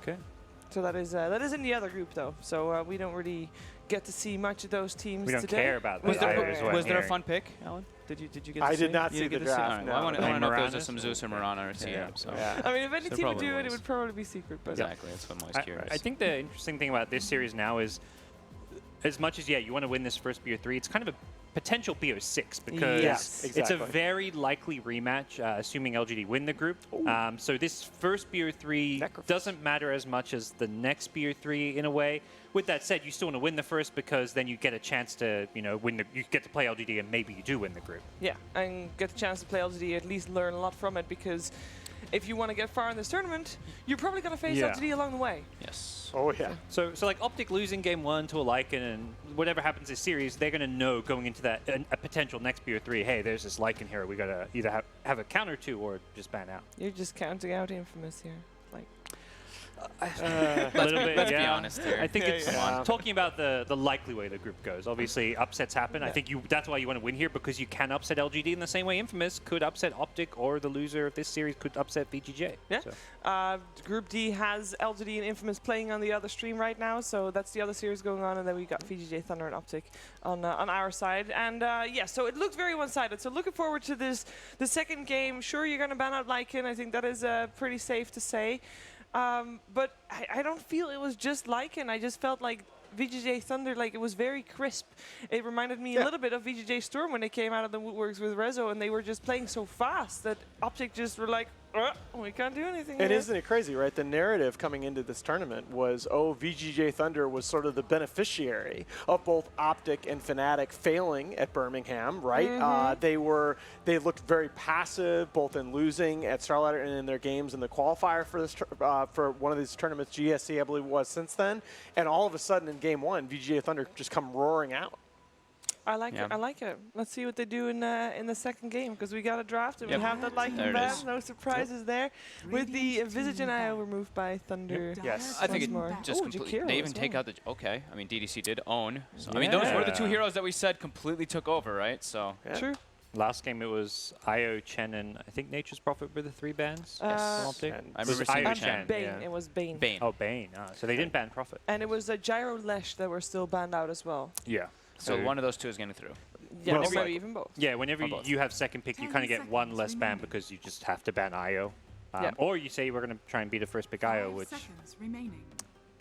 Okay. So that is in the other group though. So we don't really get to see much of those teams We don't today. care about Was that. there a fun pick, Alan? Did you get to see? I did not see You the didn't get to draft. Right, No. well, I want to know if those are Moranis some Zeus or Marana or CM. So. Yeah. I mean, if any So team would probably do it, it was. would probably be secret. But Exactly, that's what I'm always curious. I think the interesting thing about this series now is, as much as, you want to win this first BO3, it's kind of a potential BO6 because Yes, it's a exactly. very likely rematch, assuming LGD win the group. So this first BO3 doesn't matter as much as the next BO3 in a way. With that said, you still want to win the first because then you get a chance to, win you get to play LGD and maybe you do win the group. yeah, and get the chance to play LGD, at least learn a lot from it, because if you want to get far in this tournament, you're probably going to face LGD along the way. Yes. Oh, yeah. So like Optic losing game 1 to a Lycan, and whatever happens this series, they're going to know going into that a potential next BO3, hey, there's this Lycan here, we got to either have a counter to or just ban out. You're just counting out Infamous here. Like, Let's be honest here. I think it's talking about the likely way the group goes. Obviously, upsets happen. I think that's why you want to win here, because you can upset LGD in the same way Infamous could upset Optic, or the loser of this series could upset VGJ. yeah. So. Group D has LGD and Infamous playing on the other stream right now, so that's the other series going on, and then we got VGJ.Thunder and Optic on our side. And yeah, so it looked very one-sided. So looking forward to this, the second game. Sure, you're going to ban out Lycan. I think that is pretty safe to say. But I don't feel it was just Lycan. I just felt like VGJ.Thunder, like, it was very crisp. It reminded me a little bit of VGJ Storm when they came out of the woodworks with Rezo, and they were just playing so fast that Optic just were like, we can't do anything And here. isn't it crazy, right? The narrative coming into this tournament was, VGJ.Thunder was sort of the beneficiary of both Optic and Fnatic failing at Birmingham, right? They looked very passive, both in losing at Starlight and in their games in the qualifier for this for one of these tournaments, GSC, I believe it was, since then. And all of a sudden in game 1, VGJ.Thunder just come roaring out. I like it. I like it. Let's see what they do in the second game, because we got a draft and we have that Lycan ban. No surprises there. With the Visage and IO removed by Thunder. Yes. I think it more. just completely. They even take out the. Okay. I mean, DDC did own. So, I mean, those were the two heroes that we said completely took over, right? So. Yeah. True. Last game it was IO, Chen, and I think Nature's Prophet were the 3 bans. Yes. Optic. I remember seeing IO Chen. Bane. Yeah. It was Bane. Bane. Oh, Bane. So they didn't ban Prophet. And it was Gyro Lesh that were still banned out as well. Yeah. So one of those two is getting through. Yeah, Most or maybe likely. even both. Yeah, whenever you have second pick, you kind of get one less ban because you just have to ban IO. Or you say we're going to try and beat a first pick IO, which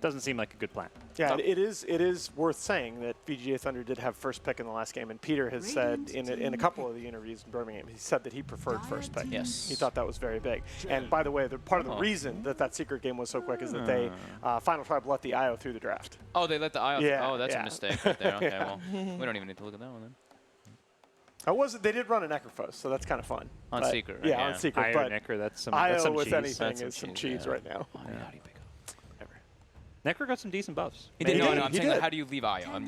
doesn't seem like a good plan. Yeah, it is worth saying that VGJ.Thunder did have first pick in the last game, and Peter has said in a couple of the interviews in Birmingham, he said that he preferred first pick. Yes. He thought that was very big. And by the way, part of the reason that secret game was so quick is that they, Final Tribe let the IO through the draft. Oh, they let the IO. Yeah, Oh, that's a mistake right there. Okay, well, we don't even need to look at that one then. They did run a Necrophos, so that's kind of fun. On But- Secret, right? Yeah, on Secret. IO But Necro, that's some IO with cheese. anything That's some is some cheese, cheese yeah. right now. How do you pick up? Necro got some decent buffs. He did. No, did, I'm he saying, like, did. how do you leave IO? I'm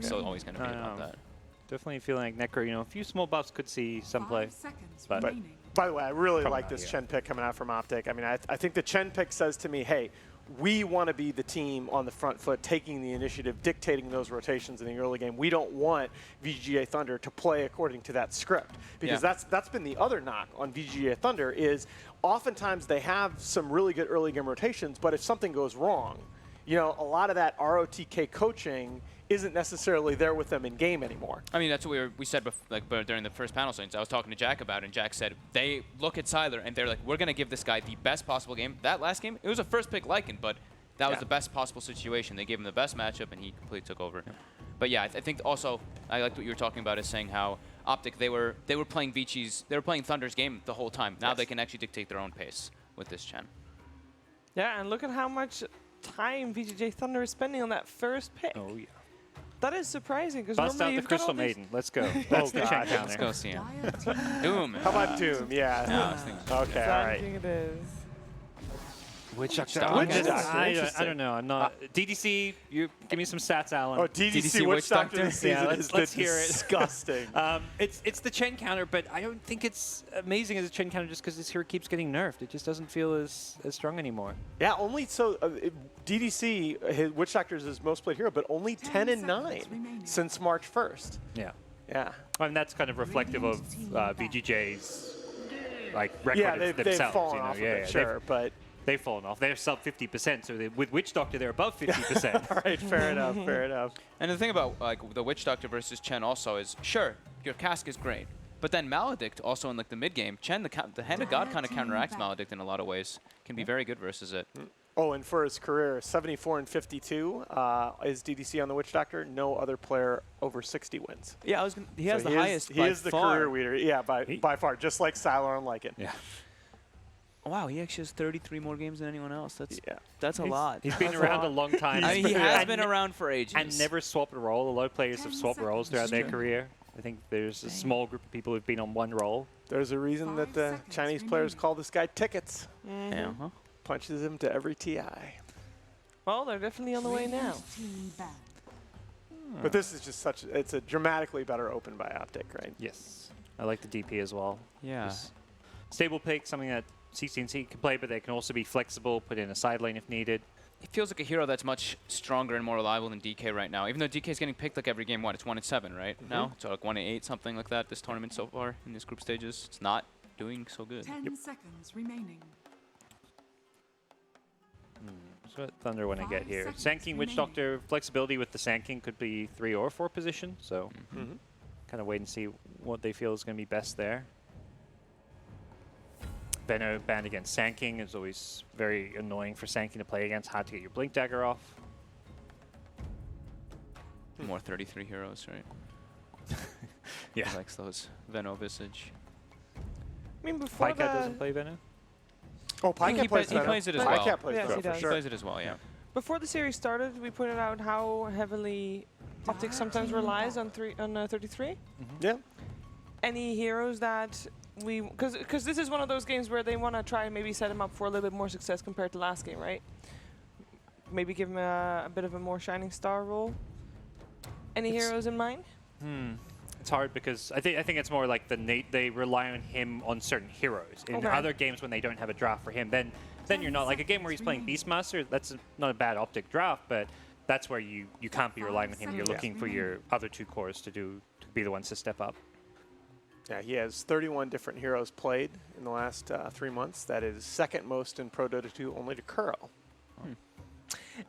still always going to beat about that. Definitely feeling like Necro, a few small buffs could see some play. But by the way, I really like this Chen pick coming out from Optic. I mean, I think the Chen pick says to me, hey, we want to be the team on the front foot, taking the initiative, dictating those rotations in the early game. We don't want VGJ.Thunder to play according to that script, because that's been the other knock on VGJ.Thunder is oftentimes they have some really good early game rotations, but if something goes wrong, a lot of that ROTK coaching isn't necessarily there with them in game anymore. I mean, that's what we said during the first panel sessions. I was talking to Jack about it, and Jack said they look at Siler and they're like, we're going to give this guy the best possible game. That last game, it was a first pick Lycan, but that was the best possible situation. They gave him the best matchup, and he completely took over. Yeah. But yeah, I think also I liked what you were talking about, is saying how Optic they were playing playing Thunder's game the whole time. Now they can actually dictate their own pace with this Chen. Yeah, and look at how much time VGJ.Thunder is spending on that first pick. Oh yeah. That is surprising, because Bust normally out the you've got Crystal all these Maiden. Let's go. That's the Chen counter. Let's go see him. Doom. How about Doom? Yeah. No, I was thinking Okay, all I right. think it is. Witch Doctor. Interesting. I don't know. I'm not. DDC, you give me some stats, Alan. Oh, DDC Witch Doctor this season let's hear it. Disgusting. It's the Chen counter, but I don't think it's amazing as a Chen counter just because this hero keeps getting nerfed. It just doesn't feel as strong anymore. Yeah, only so DDC, Witch Doctor is his most played hero, but only 10 and 9 since March 1st. Yeah. Yeah. And that's kind of reflective of VGJ's record Yeah, they've themselves. fallen off of it, sure, but they've fallen off. They're sub 50%, so with Witch Doctor, they're above 50%. All right, fair enough, fair enough. And the thing about like the Witch Doctor versus Chen also is, sure, your cask is great, but then Maledict also in like the mid game, Chen, the Hand of God kind of counteracts Maledict in a lot of ways. Can be very good versus it. Oh, and for his career, 74 and 52 is DDC on the Witch Doctor. No other player over 60 wins. Yeah, he has the highest. He is the career leader. Yeah, by far, just like Sylar and Lycan. Yeah. Wow, he actually has 33 more games than anyone else. That's a lot. He's been around a long time. I mean, he has been around for ages. And never swapped a role. A lot of players have swapped roles throughout their career. I think there's a small group of people who've been on one role. There's a reason that the Chinese players call this guy Tickets. Yeah. Punches him to every TI. Well, they're definitely on the way now. But this is just it's a dramatically better open by Optic, right? Yes. I like the DP as well. Yeah. Just stable pick, something that CCNC can play, but they can also be flexible, put in a side lane if needed. He feels like a hero that's much stronger and more reliable than DK right now. Even though DK is getting picked like every game, it's 1-7, right? Now, so like 1-8, something like that this tournament so far in these group stages. It's not doing so good. 10 seconds remaining. So what Thunder want to get here. Sand King, Witch Doctor, flexibility with the Sand King could be 3 or 4 position, so kind of wait and see what they feel is going to be best there. Benno banned against Sand King is always very annoying for Sand King to play against. Hard to get your Blink Dagger off. More 33 heroes, right? Yeah. He likes those Venno Visage. I mean, before Pycat doesn't play Venno? Oh, Pycat plays he plays it as well. Pycat plays Yes, Venom he for does. He sure. plays it as well, yeah. Before the series started, we pointed out how heavily Optic sometimes relies on 33. Yeah. Any heroes that because this is one of those games where they want to try and maybe set him up for a little bit more success compared to last game, right? Maybe give him a bit of a more shining star role. Any heroes in mind? It's hard because I think it's more like they rely on him on certain heroes. In other games when they don't have a draft for him, then you're not like a game where he's playing Beastmaster. That's not a bad Optic draft, but that's where you can't be relying on him. You're looking for your other 2 cores to be the ones to step up. Yeah, he has 31 different heroes played in the last 3 months. That is second most in Pro Dota 2, only to Kuro.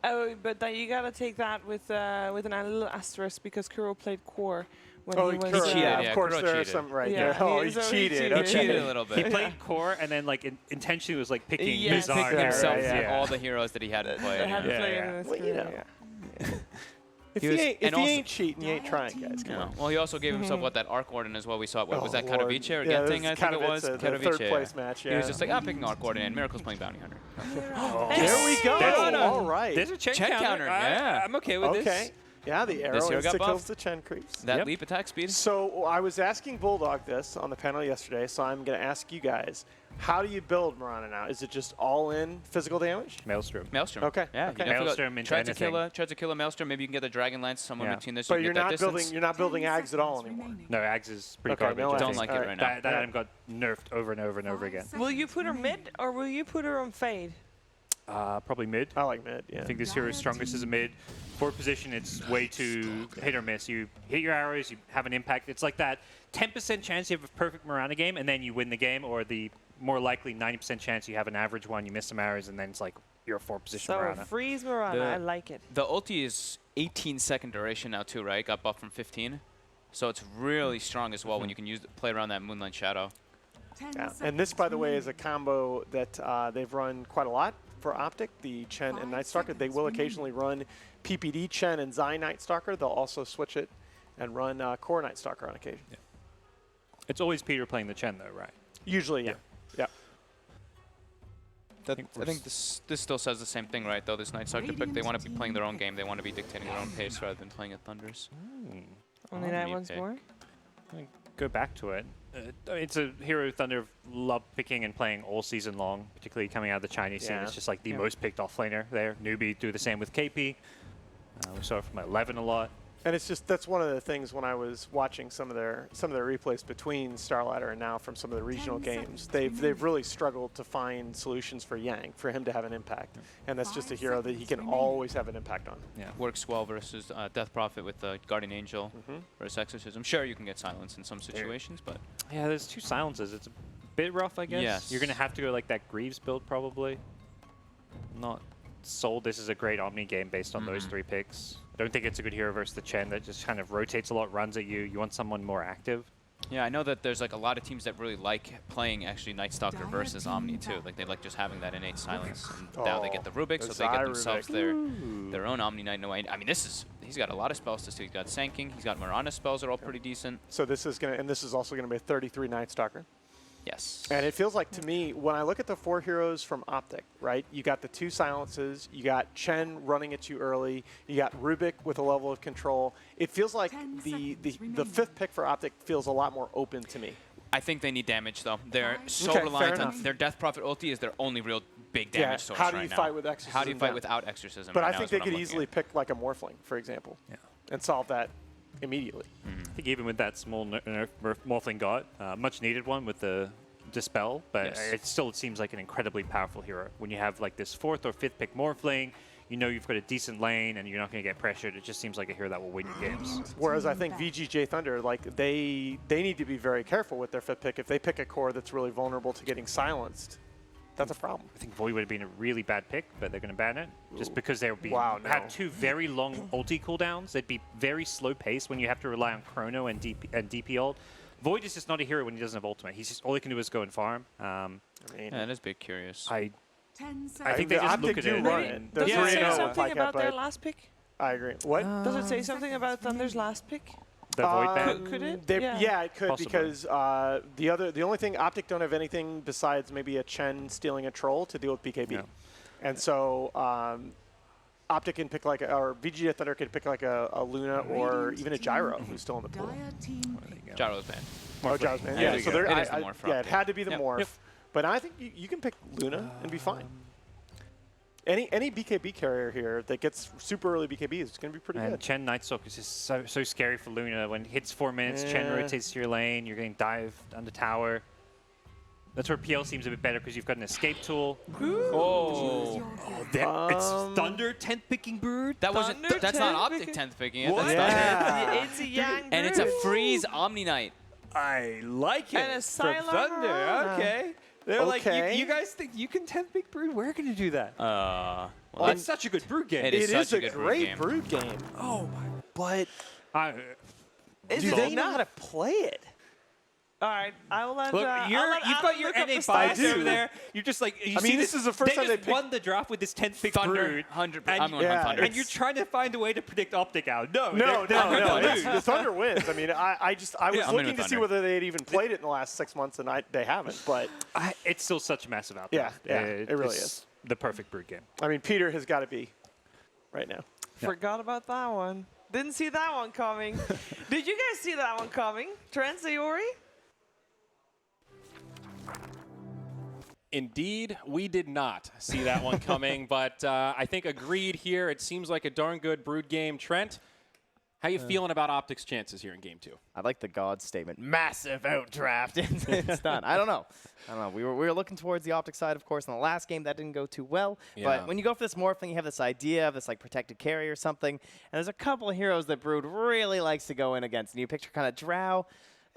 Oh, but you gotta take that with a little asterisk because Kuro played core when Oh, he was. Kuro, cheated, yeah, yeah, of course Kuro there are cheated. some right Yeah, there. Oh, he he cheated. He Okay. cheated a little He bit. played core and then like intentionally was like picking Yes. bizarre Picking heroes. himself yeah. and all the heroes that he hadn't played. They had to Yeah, play yeah. in this Well, you career, know. yeah. If He he was- ain't, and if he also- ain't cheating, he ain't trying, guys. Come Yeah. on. Well, he also gave himself what that Arc Warden as well. We saw what was that Lord. Katowice or Yeah, Genting? this I think it Katowice, was the Katowice. third place match. Yeah. He was just like, I'm picking Arc Warden and Miracle's playing Bounty Hunter. There we go. That's- All right. There's a check Check counter. counter, yeah. I'm okay with Okay. this. Yeah, the arrow hero got insta kills buffed. the Chen creeps. That Yep. leap attack speed. So I was asking Bulldog this on the panel yesterday, so I'm going to ask you guys, how do you build Mirana now? Is it just all in physical damage? Maelstrom. Maelstrom. Okay, Yeah. okay. You definitely Maelstrom into try to kill anything. a Maelstrom. Maybe you can get the Dragon Lance somewhere Yeah. between this. But you you're can get not that building. distance. You're not building Ags at all anymore. No, Ags is pretty Okay, garbage. no I Ags. Don't think. like it Alright. right now. That Yeah. item got nerfed over and over and over again. Will you put her mid or will you put her on fade? Probably mid. I like mid. Yeah. I think this hero is strongest as a mid. For position, it's way too hit or miss. You hit your arrows, you have an impact. It's like that 10% chance you have a perfect Mirana game, and then you win the game, or the more likely 90% chance you have an average one, you miss some arrows, and then it's like you're a 4-position So Mirana. freeze Mirana, I like it. The ulti is 18-second duration now too, right? Got buffed from 15. So it's really strong as well when you can play around that Moonlight Shadow. Yeah. And this, by the way, is a combo that they've run quite a lot for Optic, the Chen and Night Stalker. They will occasionally run PPD Chen and Zai Night Stalker. They'll also switch it and run Core Night Stalker on occasion. Yeah. It's always Peter playing the Chen, though, right? Usually, yeah. Yeah. I think this still says the same thing, right? Though this Night Stalker pick, they want to be playing their own game. They want to be dictating their own pace rather than playing at Thunders. Only Oh, that me once pick. more. Go back to it. It's a hero Thunder love picking and playing all season long, particularly coming out of the Chinese scene. Yeah. It's just like the most picked offlaner there. Newbie do the same with KP. We saw it from 11 a lot. And it's just, that's one of the things when I was watching some of their replays between Starladder and now from some of the regional games, they've really struggled to find solutions for Yang, for him to have an impact. And that's just a hero that he can always have an impact on. Yeah. Works well versus Death Prophet with Guardian Angel versus Exorcism. Sure, you can get silence in some situations, but Yeah, there's 2 silences. It's a bit rough, I guess. Yes. You're going to have to go like that Greaves build, probably. not sold this is a great Omni game based on those 3 picks. I don't think it's a good hero versus the Chen that just kind of rotates a lot, runs at you. You want someone more active. Yeah, I know that there's like a lot of teams that really like playing actually Night Stalker versus Omni too. Like they like just having that innate silence. And now they get the Rubik, so they get themselves their own Omni Knight in a way. I mean, he's got a lot of spells to do. He's got Sanking, he's got Mirana's spells that are all pretty decent. So this is also gonna be a 33 Night Stalker. Yes. And it feels like to me, when I look at the 4 heroes from Optic, right? You got the 2 silences, you got Chen running at you early, you got Rubik with a level of control. It feels like the 5th pick for Optic feels a lot more open to me. I think they need damage though. They're so reliant on their Death Prophet ulti is their only real big damage source right now. How do you fight with Exorcism? How do you fight without Exorcism? But I think they could easily pick like a Morphling, for example, and solve that immediately. I think even with that small nerf Morphling got, much needed one with the Dispel, but it still seems like an incredibly powerful hero. When you have like this 4th or 5th pick Morphling, you know you've got a decent lane and you're not going to get pressured. It just seems like a hero that will win you games. Whereas I think VGJ.Thunder, like they need to be very careful with their 5th pick. If they pick a core that's really vulnerable to getting silenced, that's a problem. I think Void would have been a really bad pick, but they're going to ban it just because they'll be have 2 very long ulti cooldowns. They'd be very slow paced when you have to rely on Chrono and DP ult. Void is just not a hero when he doesn't have ultimate. He's just all he can do is go and farm. I mean, that is a bit curious. I think they just look at it. Does it say something about their last pick? I agree. What? Does it say something about Thunder's last pick? The Void ban? Could it? Yeah, it could. Possibly. Because the only thing Optic don't have anything besides maybe a Chen stealing a troll to deal with BKB, and so Optic can pick like or VGJ.Thunder could pick like a Luna or even a Gyro who's still in the pool. Gyro's banned. Oh, Gyro's banned. Yeah, so it had to be the morph. But I think you can pick Luna and be fine. Any BKB carrier here that gets super early BKB is going to be pretty good. Chen Nightstalker is just so scary for Luna. When it hits 4 minutes, Chen rotates to your lane, you're getting dived under tower. That's where PL seems a bit better because you've got an escape tool. It's Thunder 10th picking Brood. That wasn't. That's not Optic 10th picking it. That's Yeah. It's a young and it's a freeze Omni Knight. I like it. And a from Sylar. Thunder. Okay. They're like, Okay. you guys think you can 10th pick Brood? We're going to do that. Well, It's such a good Brood game. It is It is such a a good great Brood game. Brood game. Oh, my. But Do they know how to play it? All right, I will let. Look, you've got your NA5 over there. You're just like, you see this is the first time they they just won the draft with this 10th pick Thunder, Brood. 100%. And, I'm going Thunder. and you're trying to find a way to predict Optic out. No. No. lose. The Thunder wins. I mean, I was I'm looking into to see Thunder. whether they had even played it in the last 6 months, and they haven't. But It's still such a massive out there. Yeah, it really It's is. the perfect Brood game. I mean, Peter has got to be right now. Forgot about that one. Didn't see that one coming. Did you guys see that one coming? Trent Sayori? Indeed, we did not see that one coming, but I think agreed here. It seems like a darn good Brood game. Trent, how you feeling about Optic's chances here in Game 2? I like the God statement. Massive outdraft. It's done. I don't know. We were looking towards the Optic side, of course, in the last game. That didn't go too well. Yeah. But when you go for this morphing, you have this idea of this like protected carry or something. And there's a couple of heroes that Brood really likes to go in against. And you picture kind of Drow,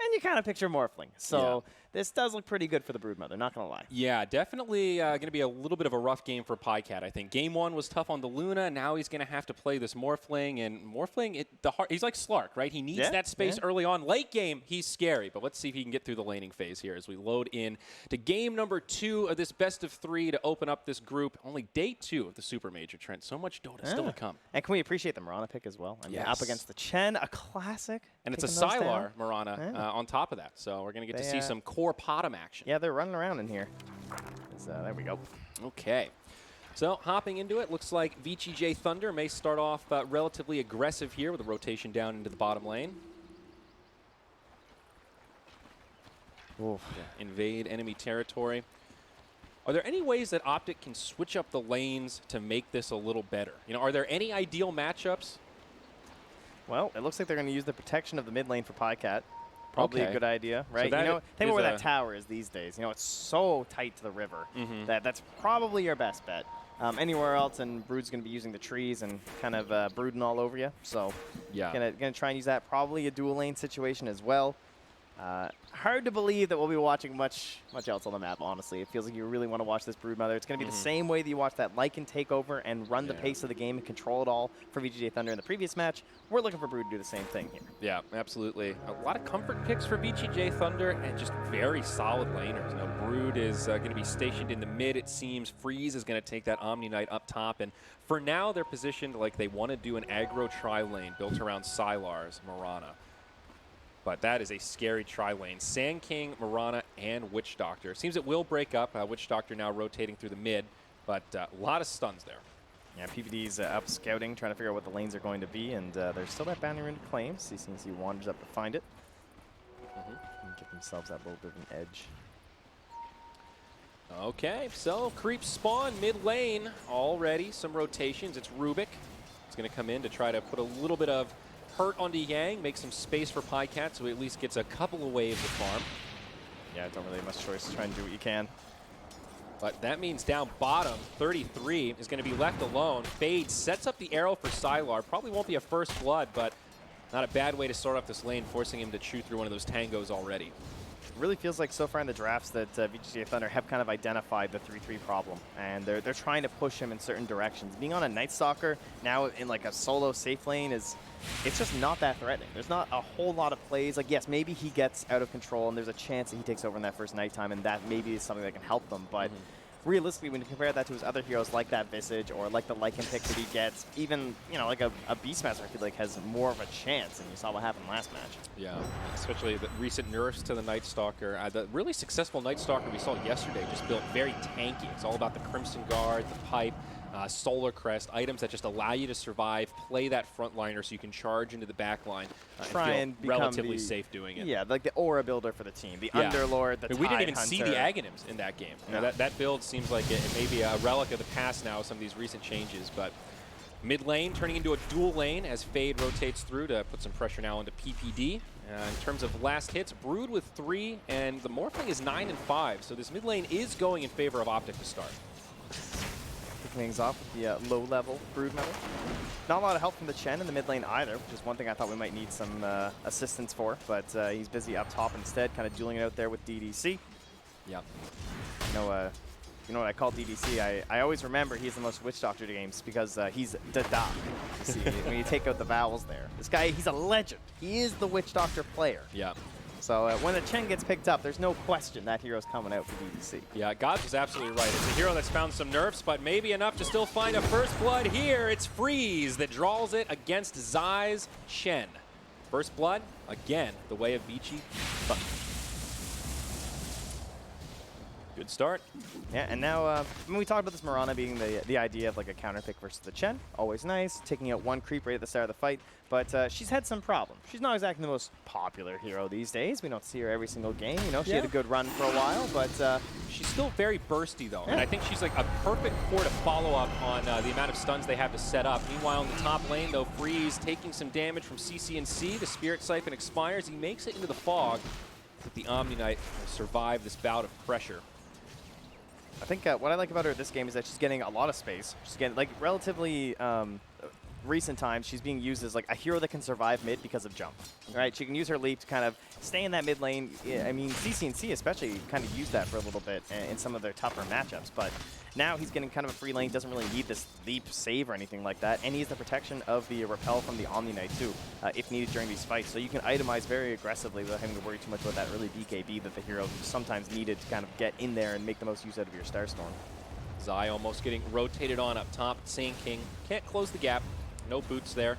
and you kind of picture Morphling. So this does look pretty good for the Broodmother, not going to lie. Yeah, definitely going to be a little bit of a rough game for Pycat, I think. Game 1 was tough on the Luna. Now he's going to have to play this Morphling. And Morphling, he's like Slark, right? He needs that space early on. Late game, he's scary. But let's see if he can get through the laning phase here as we load in to game number 2 of this best of 3 to open up this group. Only day 2 of the Supermajor, Trent. So much Dota still to come. And can we appreciate the Mirana pick as well? I mean, up against the Chen, a classic. And it's a taking those down. Sylar Mirana on top of that. So we're going to get to see some core Potom action. Yeah, they're running around in here. There we go. Okay. So hopping into it, looks like VGJ.Thunder may start off relatively aggressive here with a rotation down into the bottom lane. Invade enemy territory. Are there any ways that Optic can switch up the lanes to make this a little better? You know, are there any ideal matchups? Well, it looks like they're going to use the protection of the mid lane for Pycat. Probably a good idea, right? So you know, think about where that tower is these days. You know, it's so tight to the river that's probably your best bet. Anywhere else, and Brood's going to be using the trees and kind of brooding all over you. So, gonna try and use that. Probably a dual lane situation as well. Hard to believe that we'll be watching much else on the map, honestly. It feels like you really want to watch this Broodmother. It's going to be the same way that you watch that Lycan take over and run the pace of the game and control it all for VGJ.Thunder in the previous match. We're looking for Brood to do the same thing here. Yeah, absolutely. A lot of comfort picks for VGJ.Thunder and just very solid laners. Now, Brood is going to be stationed in the mid, it seems. Freeze is going to take that Omni Knight up top. And for now, they're positioned like they want to do an aggro tri-lane built around Sylar's Mirana. But that is a scary tri-lane. Sand King, Mirana, and Witch Doctor. Seems it will break up. Witch Doctor now rotating through the mid, but a lot of stuns there. Yeah, PPD's up scouting, trying to figure out what the lanes are going to be, and there's still that boundary rune to claim. CCNC wanders up to find it. And give themselves that little bit of an edge. Okay, so creeps spawn mid lane already. Some rotations. It's Rubik. It's going to come in to try to put a little bit of hurt onto Yang, make some space for Pycat so he at least gets a couple of waves of farm. Yeah, don't really have much choice. Try and do what you can. But that means down bottom, 33 is going to be left alone. Fade sets up the arrow for Sylar. Probably won't be a first blood, but not a bad way to start off this lane, forcing him to chew through one of those tangos already. It really feels like so far in the drafts that VGJ.Thunder have kind of identified the 3-3 problem, and they're trying to push him in certain directions. Being on a Night Stalker now in like a solo safe lane it's just not that threatening. There's not a whole lot of plays. Like, yes, maybe he gets out of control and there's a chance that he takes over in that first nighttime, and that maybe is something that can help them. But realistically, when you compare that to his other heroes like that Visage or like the Lycan pick that he gets, even, you know, like a Beastmaster, I feel like has more of a chance, and you saw what happened last match. Yeah, especially the recent nerfs to the Night Stalker. The really successful Night Stalker we saw yesterday just built very tanky. It's all about the Crimson Guard, the Pipe, Solar Crest, items that just allow you to survive, play that frontliner so you can charge into the back line and feel relatively safe doing it. Yeah, like the aura builder for the team, the Underlord, the Tide We didn't even Hunter. see the Aghanims in that game. You know, that build seems like it may be a relic of the past now with some of these recent changes, but mid lane turning into a dual lane as Fade rotates through to put some pressure now into PPD. In terms of last hits, Brood with 3, and the Morphling is 9 and 5, so this mid lane is going in favor of Optic to start. Things off with the low-level Broodmother. Not a lot of help from the Chen in the mid lane either, which is one thing I thought we might need some assistance for, but he's busy up top instead, kind of dueling it out there with DDC. Yeah. You know what I call DDC? I always remember he's the most Witch Doctor games because he's Dada. See, when you take out the vowels there. This guy, he's a legend. He is the Witch Doctor player. Yeah. So when the Chen gets picked up, there's no question that hero's coming out for DDC. Yeah, Gods is absolutely right. It's a hero that's found some nerfs, but maybe enough to still find a first blood here. It's Freeze that draws it against Zai's Chen. First blood, again, the way of VG.Thunder. Good start. Yeah, and now when we talked about this Mirana being the idea of like a counter pick versus the Chen, always nice, taking out one creep right at the start of the fight, but she's had some problems. She's not exactly the most popular hero these days. We don't see her every single game. You know, she had a good run for a while, but she's still very bursty though, and I think she's like a perfect core to follow up on the amount of stuns they have to set up. Meanwhile, in the top lane though, Freeze taking some damage from CCNC. The Spirit Siphon expires. He makes it into the fog, but the Omni Knight will survive this bout of pressure. I think what I like about her this game is that she's getting a lot of space. She's getting, like, relatively recent times, she's being used as like a hero that can survive mid because of jump. Right? She can use her leap to kind of stay in that mid lane. I mean, CCNC especially kind of used that for a little bit in some of their tougher matchups. But now he's getting kind of a free lane, doesn't really need this leap save or anything like that. And he has the protection of the repel from the Omni Knight too, if needed during these fights. So you can itemize very aggressively without having to worry too much about that early BKB that the hero sometimes needed to kind of get in there and make the most use out of your Starstorm. Zai almost getting rotated on up top. Sand King can't close the gap. No boots there.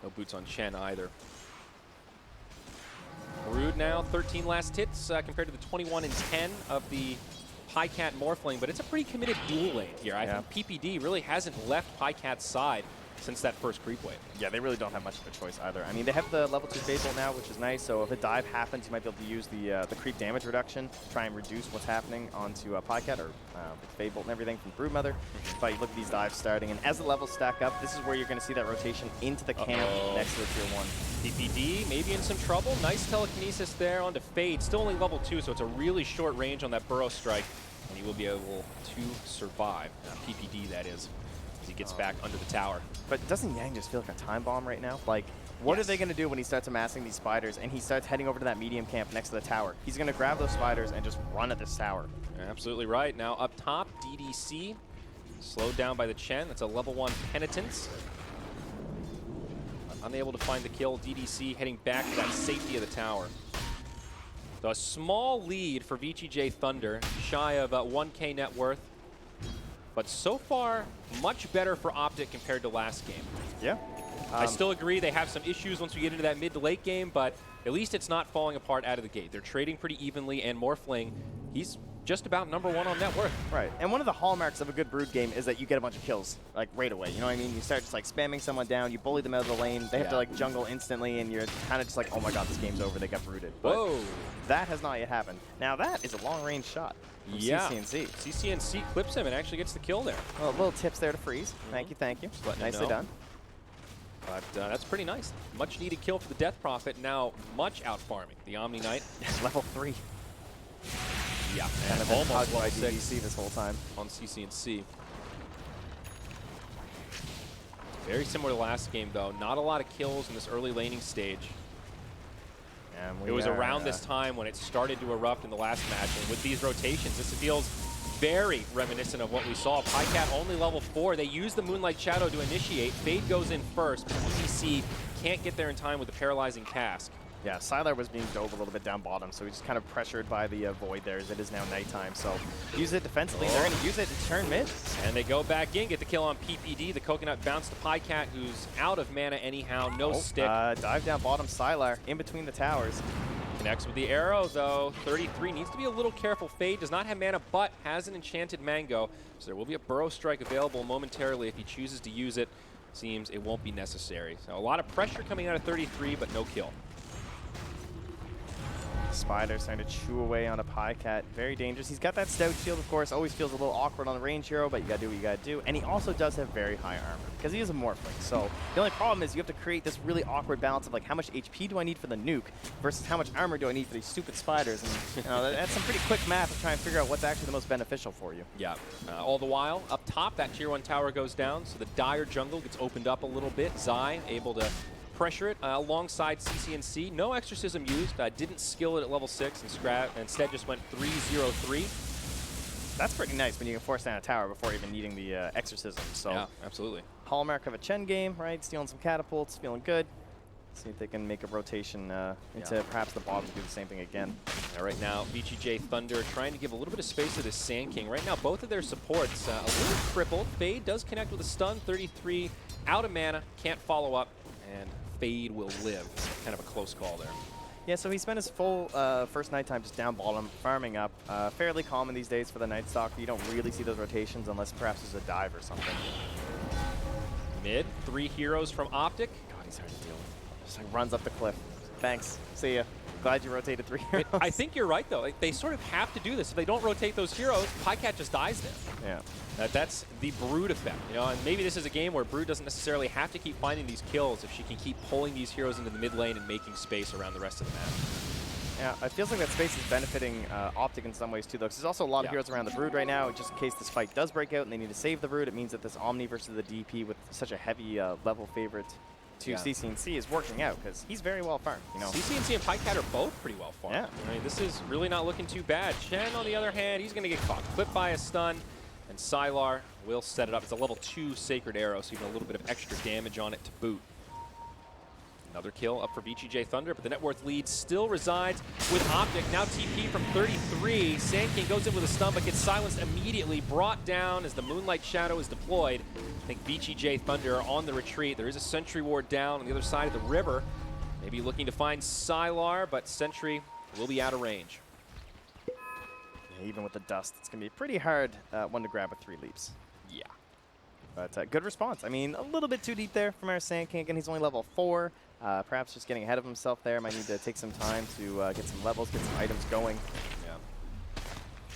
No boots on Chen either. Brood now 13 last hits compared to the 21 and 10 of the Pycat Morphling, but it's a pretty committed duel lane here. I think PPD really hasn't left Pycat's side since that first creep wave. Yeah, they really don't have much of a choice either. I mean, they have the level 2 Fable now, which is nice, so if a dive happens, you might be able to use the creep damage reduction to try and reduce what's happening onto Pycat or Fable and everything from Broodmother. But you look at these dives starting, and as the levels stack up, this is where you're going to see that rotation into the camp next to the tier 1. PPD maybe in some trouble. Nice telekinesis there onto Fade. Still only level 2, so it's a really short range on that Burrow Strike, and he will be able to survive. PPD, that is. He gets back under the tower. But doesn't Yang just feel like a time bomb right now? Like, What are they going to do when he starts amassing these spiders and he starts heading over to that medium camp next to the tower? He's going to grab those spiders and just run at this tower. Absolutely right. Now up top, DDC, slowed down by the Chen. That's a level 1 penitence. Unable to find the kill. DDC heading back to that safety of the tower. So a small lead for VGJ.Thunder, shy of 1K net worth. But so far, much better for Optic compared to last game. Yeah. I still agree they have some issues once we get into that mid to late game, but at least it's not falling apart out of the gate. They're trading pretty evenly, and Morphling, he's just about #1 on net worth. Right. And one of the hallmarks of a good Brood game is that you get a bunch of kills, like, right away. You know what I mean? You start just, like, spamming someone down, you bully them out of the lane, they have to, like, jungle instantly, and you're kind of just like, oh my god, this game's over, they got brooded. But Whoa. that has not yet happened. Now that is a long-range shot from CCNC. CCNC clips him and actually gets the kill there. Well, little tips there to freeze. Thank you, thank you. Nicely done. But that's pretty nice. Much needed kill for the Death Prophet. Now much out farming. The Omni Knight. Level 3. Yeah. And almost level level 6 6 this whole time. on CCNC. Very similar to last game, though. Not a lot of kills in this early laning stage. And It was around this time when it started to erupt in the last match. And with these rotations, this feels very reminiscent of what we saw. Pycat only level 4. They use the Moonlight Shadow to initiate. Fade goes in first, but EDC can't get there in time with the paralyzing cask. Yeah, Sylar was being dove a little bit down bottom, so he's just kind of pressured by the void there as it is now nighttime. So use it defensively. They're going to use it to turn mid. And they go back in, get the kill on PPD. The coconut bounce to Pycat, who's out of mana anyhow. No stick. Dive down bottom, Sylar in between the towers. Connects with the arrow, though. 33 needs to be a little careful. Fade does not have mana, but has an enchanted mango. So there will be a burrow strike available momentarily if he chooses to use it. Seems it won't be necessary. So a lot of pressure coming out of 33, but no kill. Spider starting to chew away on a Pycat. Very dangerous. He's got that stout shield, of course. Always feels a little awkward on the range hero, but you gotta do what you gotta do. And he also does have very high armor because he is a Morphling. So the only problem is you have to create this really awkward balance of like how much HP do I need for the nuke versus how much armor do I need for these stupid spiders. And you know, that's some pretty quick math to try and figure out what's actually the most beneficial for you. Yeah. All the while, up top, that tier 1 tower goes down, so the dire jungle gets opened up a little bit. Zai able to pressure it alongside CCNC. No exorcism used. Didn't skill it at level 6 and instead just went 3-0-3. That's pretty nice when you can force down a tower before even needing the exorcism. So yeah, absolutely. Hallmark of a Chen game, right? Stealing some catapults, feeling good. See if they can make a rotation into perhaps the bottom, do the same thing again. Yeah, right now, VGJ.Thunder trying to give a little bit of space to this Sand King. Right now, both of their supports a little crippled. Fade does connect with a stun. 33 out of mana, can't follow up, and Fade will live. Kind of a close call there. Yeah, so he spent his full first nighttime just down bottom, farming up. Fairly common these days for the Night Stalker. You don't really see those rotations unless perhaps there's a dive or something. Mid, 3 heroes from Optic. God, he's hard to deal with. Just like runs up the cliff. Thanks. See ya. Glad you rotated 3 heroes. I think you're right, though. Like, they sort of have to do this. If they don't rotate those heroes, Pycat just dies there. Yeah. That's the Brood effect, you know, and maybe this is a game where Brood doesn't necessarily have to keep finding these kills if she can keep pulling these heroes into the mid lane and making space around the rest of the map. Yeah, it feels like that space is benefiting Optic in some ways too, though, because there's also a lot of heroes around the Brood right now. Just in case this fight does break out and they need to save the Brood, it means that this Omni versus the DP with such a heavy level favorite to CCNC is working out, because he's very well farmed, you know. CCNC and Pycat are both pretty well farmed. Yeah. I mean, this is really not looking too bad. Chen, on the other hand, he's going to get caught. Clipped by a stun, and Sylar will set it up. It's a level 2 Sacred Arrow, so even a little bit of extra damage on it to boot. Another kill up for VGJ.Thunder, but the net worth lead still resides with Optic. Now TP from 33. Sand King goes in with a stun, but gets silenced immediately. Brought down as the Moonlight Shadow is deployed. I think VGJ.Thunder are on the retreat. There is a Sentry Ward down on the other side of the river. Maybe looking to find Sylar, but Sentry will be out of range. Yeah, even with the dust, it's going to be pretty hard one to grab with 3 leaps. Yeah. But good response. I mean, a little bit too deep there from our Sand King, and he's only level 4. Perhaps just getting ahead of himself there. Might need to take some time to get some levels, get some items going. Yeah.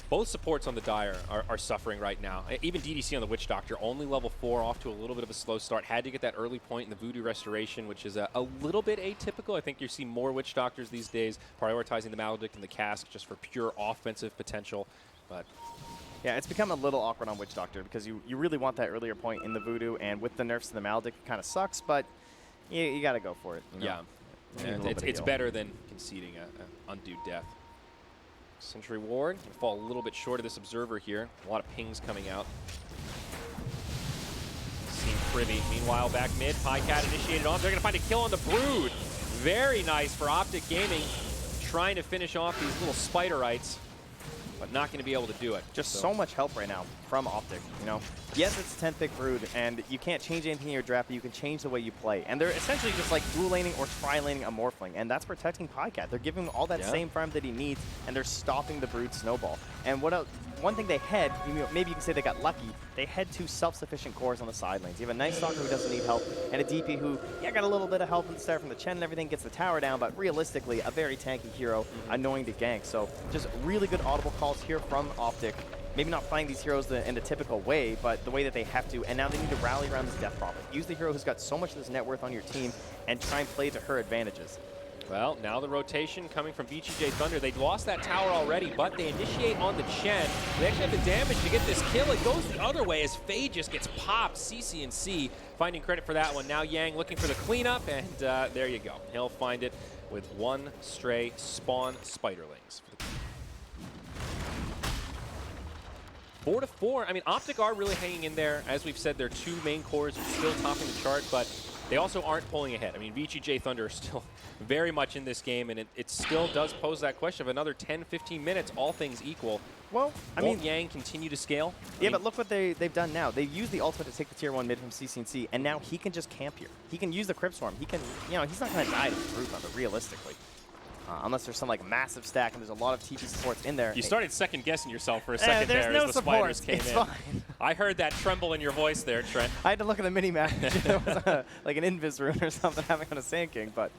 Both supports on the Dire are suffering right now. Even DDC on the Witch Doctor, only level 4, off to a little bit of a slow start. Had to get that early point in the Voodoo Restoration, which is a little bit atypical. I think you see more Witch Doctors these days prioritizing the Maledict and the Cask just for pure offensive potential. But yeah, it's become a little awkward on Witch Doctor because you really want that earlier point in the Voodoo, and with the nerfs to the Maledict, it kind of sucks, but you got to go for it. You know? Yeah, and it's better than conceding an undue death. Sentry Ward can fall a little bit short of this Observer here. A lot of pings coming out. Seen Privy. Meanwhile, back mid, Pycat initiated on. They're going to find a kill on the Brood. Very nice for Optic Gaming, trying to finish off these little Spiderites, but not going to be able to do it. Just so much help right now from Optic, you know. Yes, it's 10th pick Brood, and you can't change anything in your draft, but you can change the way you play. And they're essentially just like dual laning or tri-laning a Morphling, and that's protecting Pycat. They're giving him all that same farm that he needs, and they're stopping the Brood snowball. And what else? One thing they had, maybe you can say they got lucky, they had 2 self-sufficient cores on the side lanes. You have a Night Stalker who doesn't need help, and a DP who, got a little bit of help at the start from the Chen and everything, gets the tower down, but realistically, a very tanky hero, annoying to gank. So just really good audible calls here from Optic. Maybe not playing these heroes in the typical way, but the way that they have to, and now they need to rally around this Death Prophet. Use the hero who's got so much of this net worth on your team, and try and play to her advantages. Well, now the rotation coming from VGJ.Thunder. They'd lost that tower already, but they initiate on the Chen. They actually have the damage to get this kill. It goes the other way as Fade just gets popped. CC&C finding credit for that one. Now Yang looking for the cleanup, and there you go. He'll find it with 1 stray spawn Spiderlings. 4-4. I mean, Optic are really hanging in there. As we've said, their 2 main cores are still topping the chart, but they also aren't pulling ahead. I mean, VGJ.Thunder are still very much in this game, and it still does pose that question of another 10-15 minutes, all things equal. Well, I mean, Yang continue to scale? Yeah, but look what they've done now. They've used the ultimate to take the tier 1 mid from CC&C, and now he can just camp here. He can use the Crypt Swarm. He can, he's not going to die to the Brood Mother, realistically. Unless there's some like massive stack and there's a lot of TP supports in there. You started second guessing yourself for a second there no as the spiders came it's in. Fine. I heard that tremble in your voice there, Trent. I had to look at the mini-map. There was like an invis rune or something having on a Sand King, but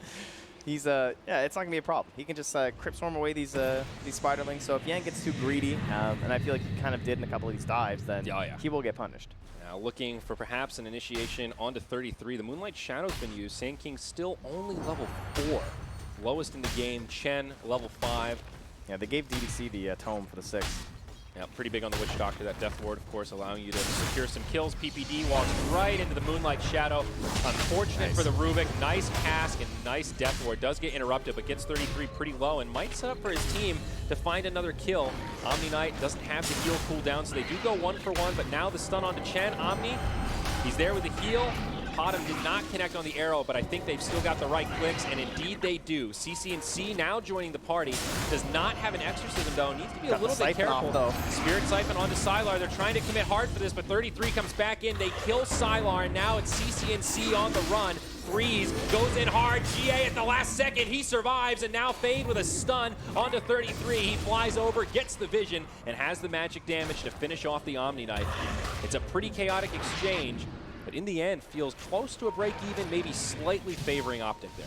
he's it's not gonna be a problem. He can just Crypt Swarm away these Spiderlings. So if Yang gets too greedy, and I feel like he kind of did in a couple of these dives, then he will get punished. Now looking for perhaps an initiation onto 33. The Moonlight Shadow's been used. Sand King still only level 4. Lowest in the game. Chen, level 5. Yeah, they gave DDC the tome for the 6. Yeah, pretty big on the Witch Doctor. That Death Ward, of course, allowing you to secure some kills. PPD walks right into the Moonlight Shadow. Unfortunate for the Rubik. Nice cask and nice Death Ward. Does get interrupted, but gets 33 pretty low and might set up for his team to find another kill. Omni Knight doesn't have the heal cooldown, so they do go 1 for 1, but now the stun onto Chen. Omni, he's there with the heal. Bottom did not connect on the arrow, but I think they've still got the right clicks, and indeed they do. CC&C now joining the party. Does not have an exorcism, though. Needs to be a little bit careful. Spirit Siphon onto Sylar. They're trying to commit hard for this, but 33 comes back in. They kill Sylar, and now it's CC&C on the run. Freeze goes in hard. GA at the last second. He survives, and now Fade with a stun onto 33. He flies over, gets the vision, and has the magic damage to finish off the Omni Knight. It's a pretty chaotic exchange, but in the end, feels close to a break-even, maybe slightly favoring Optic there.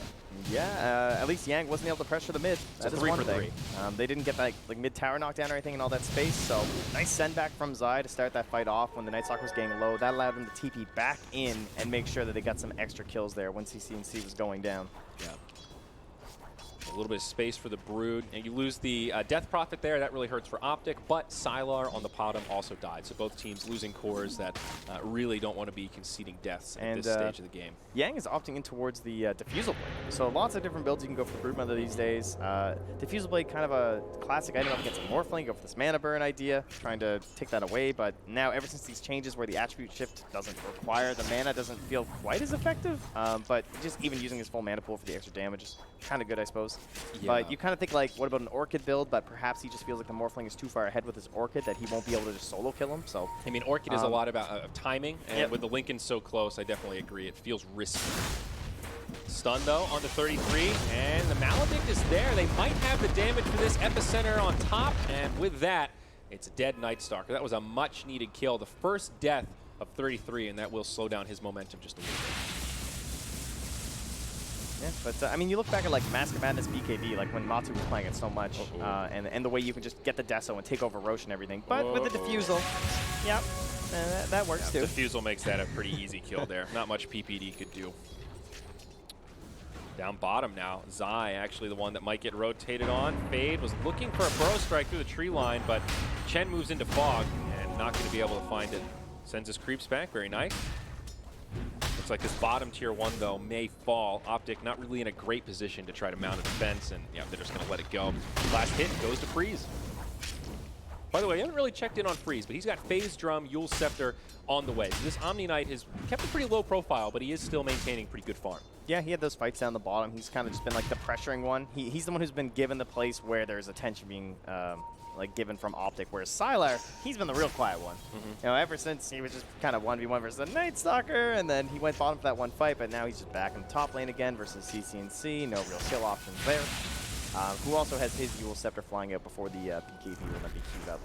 Yeah, at least Yang wasn't able to pressure the mid. That is 3 one for thing. They didn't get that like mid-tower knockdown or anything in all that space, so nice send-back from Zai to start that fight off when the Night Stalker was getting low. That allowed him to TP back in and make sure that they got some extra kills there when CC&C was going down. Yeah. A little bit of space for the Brood, and you lose the Death Prophet there. That really hurts for Optic, but Sylar on the bottom also died. So both teams losing cores that really don't want to be conceding deaths at this stage of the game. Yang is opting in towards the Diffusal Blade. So lots of different builds you can go for the Brood Mother these days. Diffusal Blade, kind of a classic item up against a Morphling. Go for this mana burn idea, trying to take that away. But now, ever since these changes where the attribute shift doesn't require the mana, doesn't feel quite as effective. But just even using his full mana pool for the extra damage is kind of good, I suppose. Yeah. But you kind of think like, what about an Orchid build? But perhaps he just feels like the Morphling is too far ahead with his Orchid that he won't be able to just solo kill him. So I mean, Orchid is a lot about timing, and with the Lincoln so close, I definitely agree. It feels risky. Stun though onto 33, and the Maledict is there. They might have the damage for this Epicenter on top, and with that, it's a dead Night Stalker. That was a much needed kill, the first death of 33, and that will slow down his momentum just a little bit. Yeah, but I mean, you look back at like Mask of Madness BKB, like when Matsu was playing it so much, and the way you can just get the Deso and take over Roche and everything. But with the Diffusal, yep, that works too. Diffusal makes that a pretty easy kill there. Not much PPD could do. Down bottom now, Zai actually the one that might get rotated on. Fade was looking for a Burrow Strike through the tree line, but Chen moves into Fog and not going to be able to find it. Sends his creeps back, very nice. Looks like this bottom tier 1, though, may fall. Optic not really in a great position to try to mount a defense, and yeah, they're just going to let it go. Last hit goes to Freeze. By the way, I haven't really checked in on Freeze, but he's got Phase Drum, Yule Scepter on the way. So this Omni Knight has kept a pretty low profile, but he is still maintaining pretty good farm. Yeah, he had those fights down the bottom. He's kind of just been like the pressuring one. He's the one who's been given the place where there's attention being like given from Optic, whereas Sylar, he's been the real quiet one. You know, ever since he was just kind of 1v1 versus the Night Stalker, and then he went bottom for that one fight, but now he's just back in the top lane again versus CCNC. No real skill options there. Who also has his Yule Scepter flying out before the BKB will not be queued up.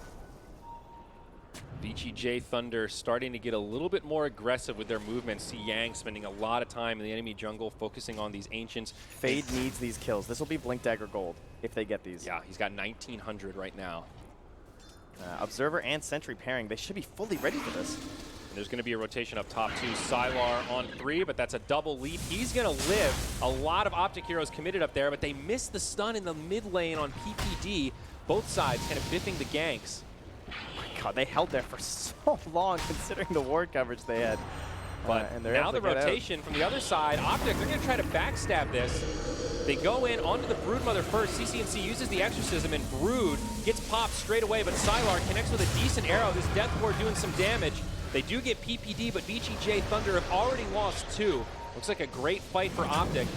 VGJ.Thunder starting to get a little bit more aggressive with their movements. See Yang spending a lot of time in the enemy jungle focusing on these Ancients. Fade needs these kills. This will be Blink Dagger gold if they get these. Yeah, he's got 1900 right now. Observer and Sentry pairing. They should be fully ready for this. And there's going to be a rotation up top too. Sylar on 3, but that's a double leap. He's going to live. A lot of Optic heroes committed up there, but they missed the stun in the mid lane on PPD. Both sides kind of biffing the ganks. God, they held there for so long considering the ward coverage they had. But and now the rotation from the other side, Optic, they're going to try to backstab this. They go in onto the Broodmother first. CCNC uses the Exorcism, and Brood gets popped straight away, but Sylar connects with a decent arrow. This Death Ward doing some damage. They do get PPD, but VGJ.Thunder have already lost 2. Looks like a great fight for Optic.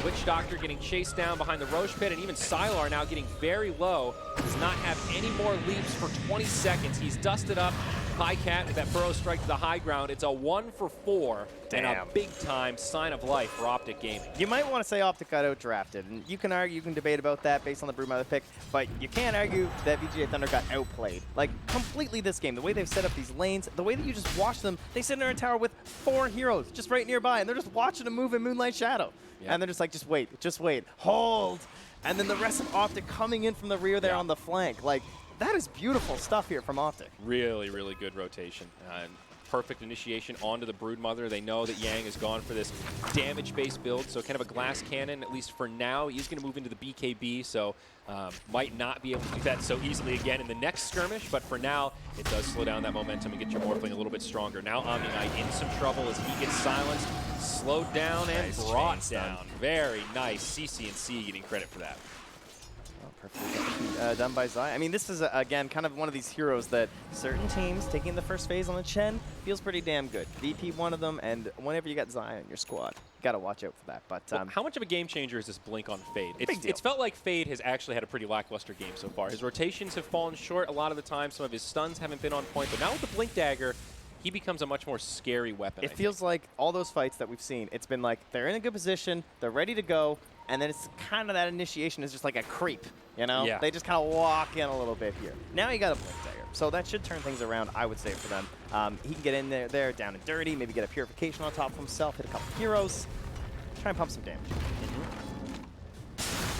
Witch Doctor getting chased down behind the Roche Pit, and even Sylar now getting very low. Does not have any more leaps for 20 seconds. He's dusted up Pycat with that Burrow Strike to the high ground. It's a 1 for 4. Damn. And a big-time sign of life for Optic Gaming. You might want to say Optic got outdrafted, and you can argue, you can debate about that based on the Broodmother pick, but you can't argue that VGJ.Thunder got outplayed. Like, completely this game. The way they've set up these lanes, the way that you just watch them, they sit in their tower with 4 heroes just right nearby, and they're just watching them move in Moonlight Shadow. Yep. And they're just like, just wait, hold! And then the rest of Optic coming in from the rear there on the flank. Like, that is beautiful stuff here from Optic. Really, really good rotation. Perfect initiation onto the Broodmother. They know that Yang is gone for this damage-based build, so kind of a glass cannon, at least for now. He's going to move into the BKB, so might not be able to do that so easily again in the next skirmish, but for now, it does slow down that momentum and get your Morphling a little bit stronger. Now Omni Knight in some trouble as he gets silenced, slowed down, and brought down. Very nice. CCNC getting credit for that. Perfectly done by Zai. I mean, this is, again, kind of one of these heroes that certain teams taking the first phase on the Chen feels pretty damn good. VP one of them, and whenever you got Zai in your squad, you got to watch out for that. But well, how much of a game changer is this Blink on Fade? Big deal. It's felt like Fade has actually had a pretty lackluster game so far. His rotations have fallen short a lot of the time. Some of his stuns haven't been on point, but now with the Blink Dagger, he becomes a much more scary weapon. It feels like all those fights that we've seen, it's been like they're in a good position, they're ready to go, and then it's kind of that initiation is just like a creep, you know? Yeah. They just kind of walk in a little bit here. Now you got a Blink Dagger, so that should turn things around, I would say, for them. He can get in there, down and dirty, maybe get a Purification on top of himself, hit a couple heroes, try and pump some damage.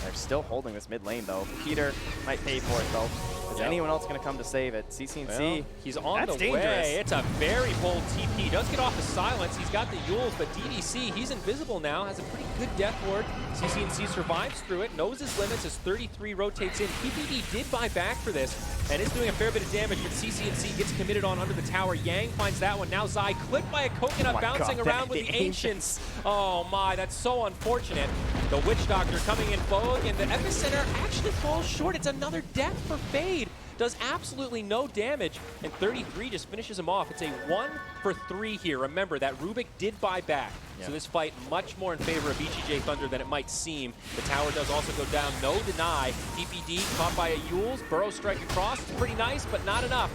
They're still holding this mid lane, though. Peter might pay for it, though. Is anyone else going to come to save it? CCNC. Well, he's on the dangerous. way. It's a very bold TP. He does get off the silence. He's got the Yules, but DDC, he's invisible now. Has a pretty good death ward. CCNC survives through it, knows his limits as 33 rotates in. PPD did buy back for this and is doing a fair bit of damage, but CCNC gets committed on under the tower. Yang finds that one. Now Zai clipped by a coconut bouncing around with the Ancients. Oh my, that's so unfortunate. The Witch Doctor coming in vogue, and the Epicenter actually falls short. It's another death for Fade. Does absolutely no damage, and 33 just finishes him off. It's a 1 for 3 here. Remember, that Rubik did buy back, so this fight much more in favor of VGJ.Thunder than it might seem. The tower does also go down, no deny. PPD caught by a Yules, Burrow Strike across. It's pretty nice, but not enough.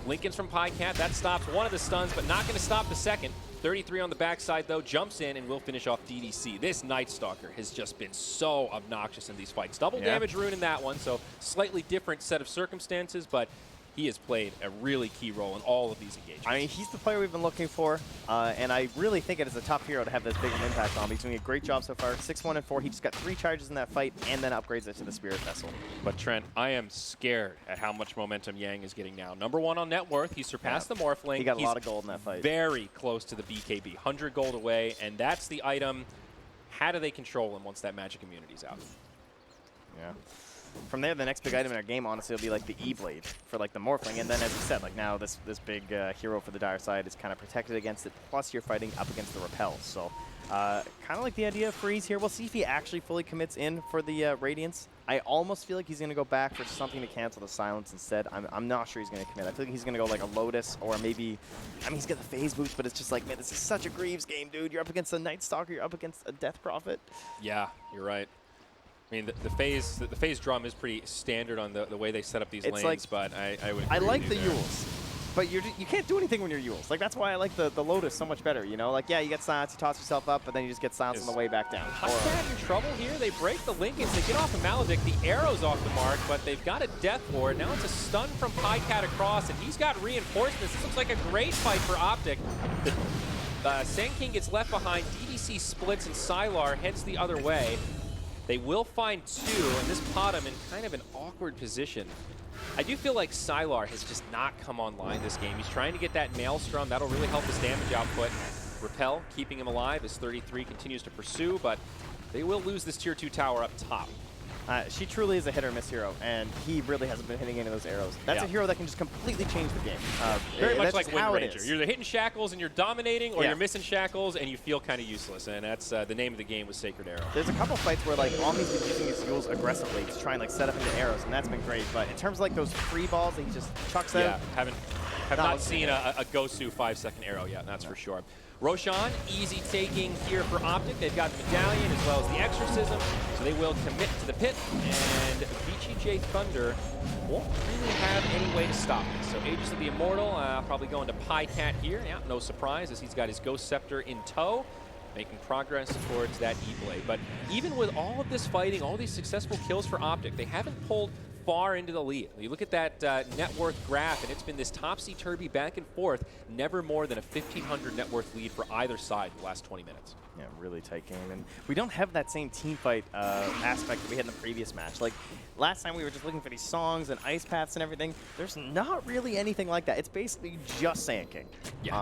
Lincoln's from Pycat, that stops one of the stuns, but not going to stop the second. 33 on the backside, though, jumps in and will finish off DDC. This Night Stalker has just been so obnoxious in these fights. Double damage rune in that one, so slightly different set of circumstances, but he has played a really key role in all of these engagements. I mean, he's the player we've been looking for, and I really think it is a top hero to have this big of an impact on. He's doing a great job so far. 6-1 and 4. He just got 3 charges in that fight, and then upgrades it to the Spirit Vessel. But Trent, I am scared at how much momentum Yang is getting now. #1 on net worth. He surpassed the Morphling. He got a lot of gold in that fight. Very close to the BKB. 100 gold away, and that's the item. How do they control him once that magic immunity's out? Yeah. from there, the next big item in our game, honestly, will be like the E-Blade for like the Morphling. And then, as you said, like now this big hero for the Dire side is kind of protected against it. Plus, you're fighting up against the repels. So, kind of like the idea of Freeze here. We'll see if he actually fully commits in for the Radiance. I almost feel like he's going to go back for something to cancel the silence instead. I'm not sure he's going to commit. I feel like he's going to go like a Lotus or maybe, I mean, he's got the phase boost, but it's just like, man, this is such a Greaves game, dude. You're up against a Night Stalker. You're up against a Death Prophet. Yeah, you're right. I mean, the phase drum is pretty standard on the way they set up these lanes, like, but I would. I like the Yules, but you can't do anything when you're Yules. Like that's why I like the Lotus so much better. You know, like yeah, you get silence, you toss yourself up, but then you just get silence on the way back down. Podcat in trouble here. They break the Lincolns. They get off of Maledict. The arrow's off the mark, but they've got a Death Ward. Now it's a stun from Podcat across, and he's got reinforcements. This looks like a great fight for Optic. The Sand King gets left behind. DDC splits, and Sylar heads the other way. They will find two, and this pot him in kind of an awkward position. I do feel like Sylar has just not come online this game. He's trying to get that Maelstrom. That'll really help his damage output. Repel, keeping him alive as 33 continues to pursue, but they will lose this tier 2 tower up top. She truly is a hit-or-miss hero, and he really hasn't been hitting any of those arrows. That's a hero that can just completely change the game. Very much like Wind Ranger. You're either hitting shackles and you're dominating, or you're missing shackles and you feel kind of useless, and that's the name of the game with Sacred Arrow. There's a couple fights where like Omni's been using his Yules aggressively to try and like set up into arrows, and that's been great. But in terms of like those free balls that he just chucks out, have not seen a Gosu 5-second arrow yet, that's for sure. Roshan, easy taking here for Optic. They've got the Medallion as well as the Exorcism, so they will commit to the pit, and VGJ.Thunder won't really have any way to stop this. So Aegis of the Immortal probably going to Podcat here. Yeah, no surprise as he's got his Ghost Scepter in tow, making progress towards that E-Blade. But even with all of this fighting, all these successful kills for Optic, they haven't pulled far into the lead. You look at that net worth graph, and it's been this topsy-turvy back and forth, never more than a 1,500 net worth lead for either side in the last 20 minutes. Yeah, really tight game. And we don't have that same team fight aspect that we had in the previous match. Like, last time we were just looking for these songs and ice paths and everything. There's not really anything like that. It's basically just Sand King,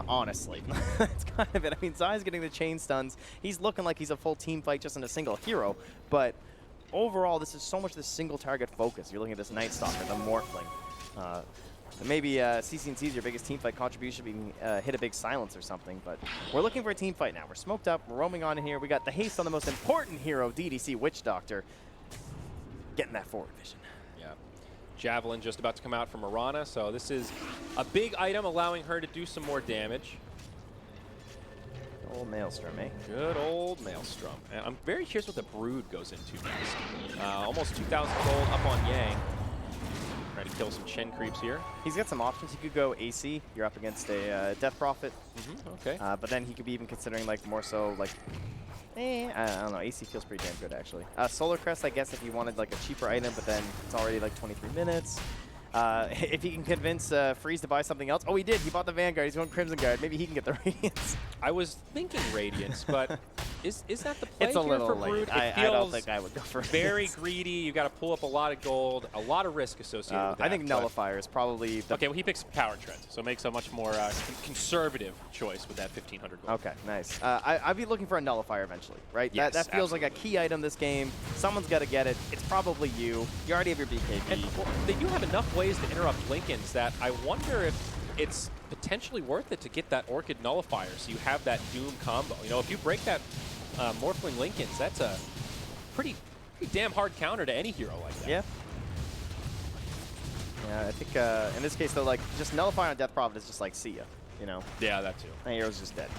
honestly. That's kind of it. I mean, Zai's getting the chain stuns. He's looking like he's a full team fight just in a single hero, but overall, this is so much the single target focus. You're looking at this Night Stalker, the Morphling. Maybe CCNC's your biggest team fight contribution being hit a big silence or something, but we're looking for a team fight now. We're smoked up, we're roaming on in here. We got the haste on the most important hero, DDC Witch Doctor, getting that forward vision. Yeah. Javelin just about to come out from Mirana, so this is a big item allowing her to do some more damage. Old Maelstrom, eh? Good old Maelstrom. And I'm very curious what the Brood goes into next. Almost 2,000 gold up on Yang. Trying to kill some Chen creeps here. He's got some options. He could go AC. You're up against a Death Prophet. Okay. But then he could be even considering like more so like, I don't know. AC feels pretty damn good actually. Solar Crest, I guess, if you wanted like a cheaper item, but then it's already like 23 minutes. If he can convince Freeze to buy something else. Oh, he did. He bought the Vanguard. He's going Crimson Guard. Maybe he can get the Radiance. I was thinking Radiance, but is that the play it's a here little for late. Brood? I don't think I would go for very greedy. You've got to pull up a lot of gold, a lot of risk associated with that. I think Nullifier is probably the okay, well, he picks Power Tread, so makes a much more conservative choice with that 1,500 gold. Okay, nice. I'd be looking for a Nullifier eventually, right? Yes, that feels like a key item this game. Someone's got to get it. It's probably you. You already have your BKB. And, well, they do have enough ways to interrupt Lincolns that I wonder if it's potentially worth it to get that Orchid Nullifier so you have that Doom combo. You know, if you break that Morphling Lincolns, that's a pretty damn hard counter to any hero like that. Yeah. Yeah, I think in this case, though, like, just Nullify on Death Prophet is just like, see ya, you know? Yeah, that too. That hero's just dead.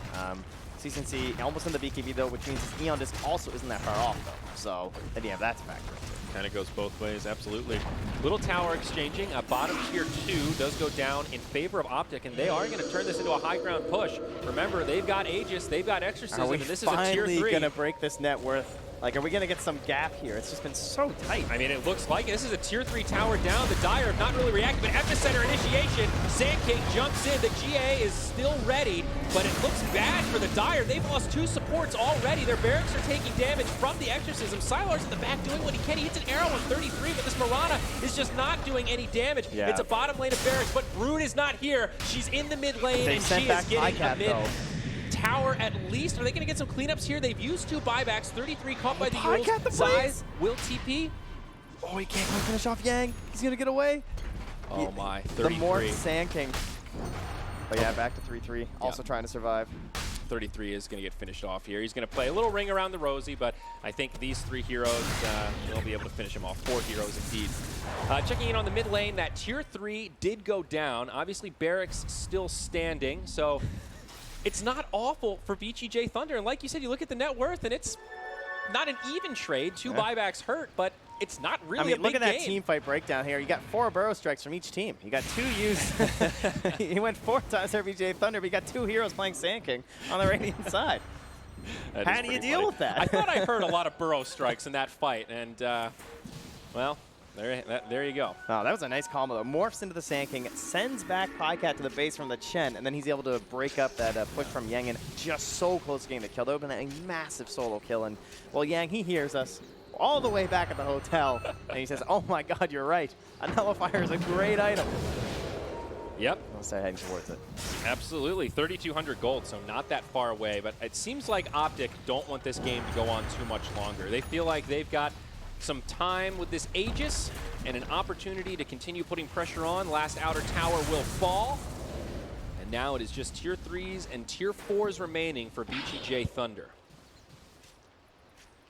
CCNC almost in the BKB, though, which means his Eon Disc also isn't that far off, though. So then you have that to factor into. Kind of goes both ways, absolutely. Little tower exchanging. Bottom tier 2 does go down in favor of Optic, and they are going to turn this into a high ground push. Remember, they've got Aegis, they've got Exorcism, and this is a tier 3. Are we finally going to break this net worth? Like, are we going to get some gap here? It's just been so tight. I mean, it looks like it. This is a tier 3 tower down. The Dire have not really reacted, but Epicenter initiation. Sand King jumps in. The GA is still ready, but it looks bad for the Dire. They've lost 2 supports already. Their barracks are taking damage from the Exorcism. Sylar's in the back doing what he can. He hits an arrow on 33, but this Mirana is just not doing any damage. Yeah. It's a bottom lane of barracks, but Brood is not here. She's in the mid lane, They and sent she back is getting Podcat, a mid though. tower at least. Are they going to get some cleanups here? They've used 2 buybacks. 33 caught by the Podcat Yules. the Size will TP. Oh, he can't quite finish off Yang. He's going to get away. Oh, my. The 33. Morph Sand King. But yeah, back to 3-3. Also trying to survive. 33 is going to get finished off here. He's going to play a little ring around the rosy, but I think these 3 heroes, they'll be able to finish him off. 4 heroes indeed. Checking in on the mid lane, that tier 3 did go down. Obviously, Barracks still standing, so it's not awful for VGJ.Thunder. And like you said, you look at the net worth, and it's not an even trade. 2 buybacks hurt, but it's not really a big look at that game. team fight breakdown here. You got 4 burrow strikes from each team. You got 2 used. He went 4 times for VGJ.Thunder, but you got 2 heroes playing Sand King on the Radiant side. How do you deal with that? I thought I heard a lot of burrow strikes in that fight, and, well, there you go. Oh, that was a nice combo, though. Morphs into the Sand King, sends back Pycat to the base from the Chen, and then he's able to break up that push from Yang, and just so close to getting the kill. That would have been a massive solo kill, and, well, Yang, he hears us all the way back at the hotel, and he says, oh my god, you're right. A nullifier is a great item. Yep. I'll start heading towards it. Absolutely. 3,200 gold, so not that far away, but it seems like Optic don't want this game to go on too much longer. They feel like they've got some time with this Aegis and an opportunity to continue putting pressure on. Last outer tower will fall. And now it is just tier 3s and tier 4s remaining for VGJ.Thunder.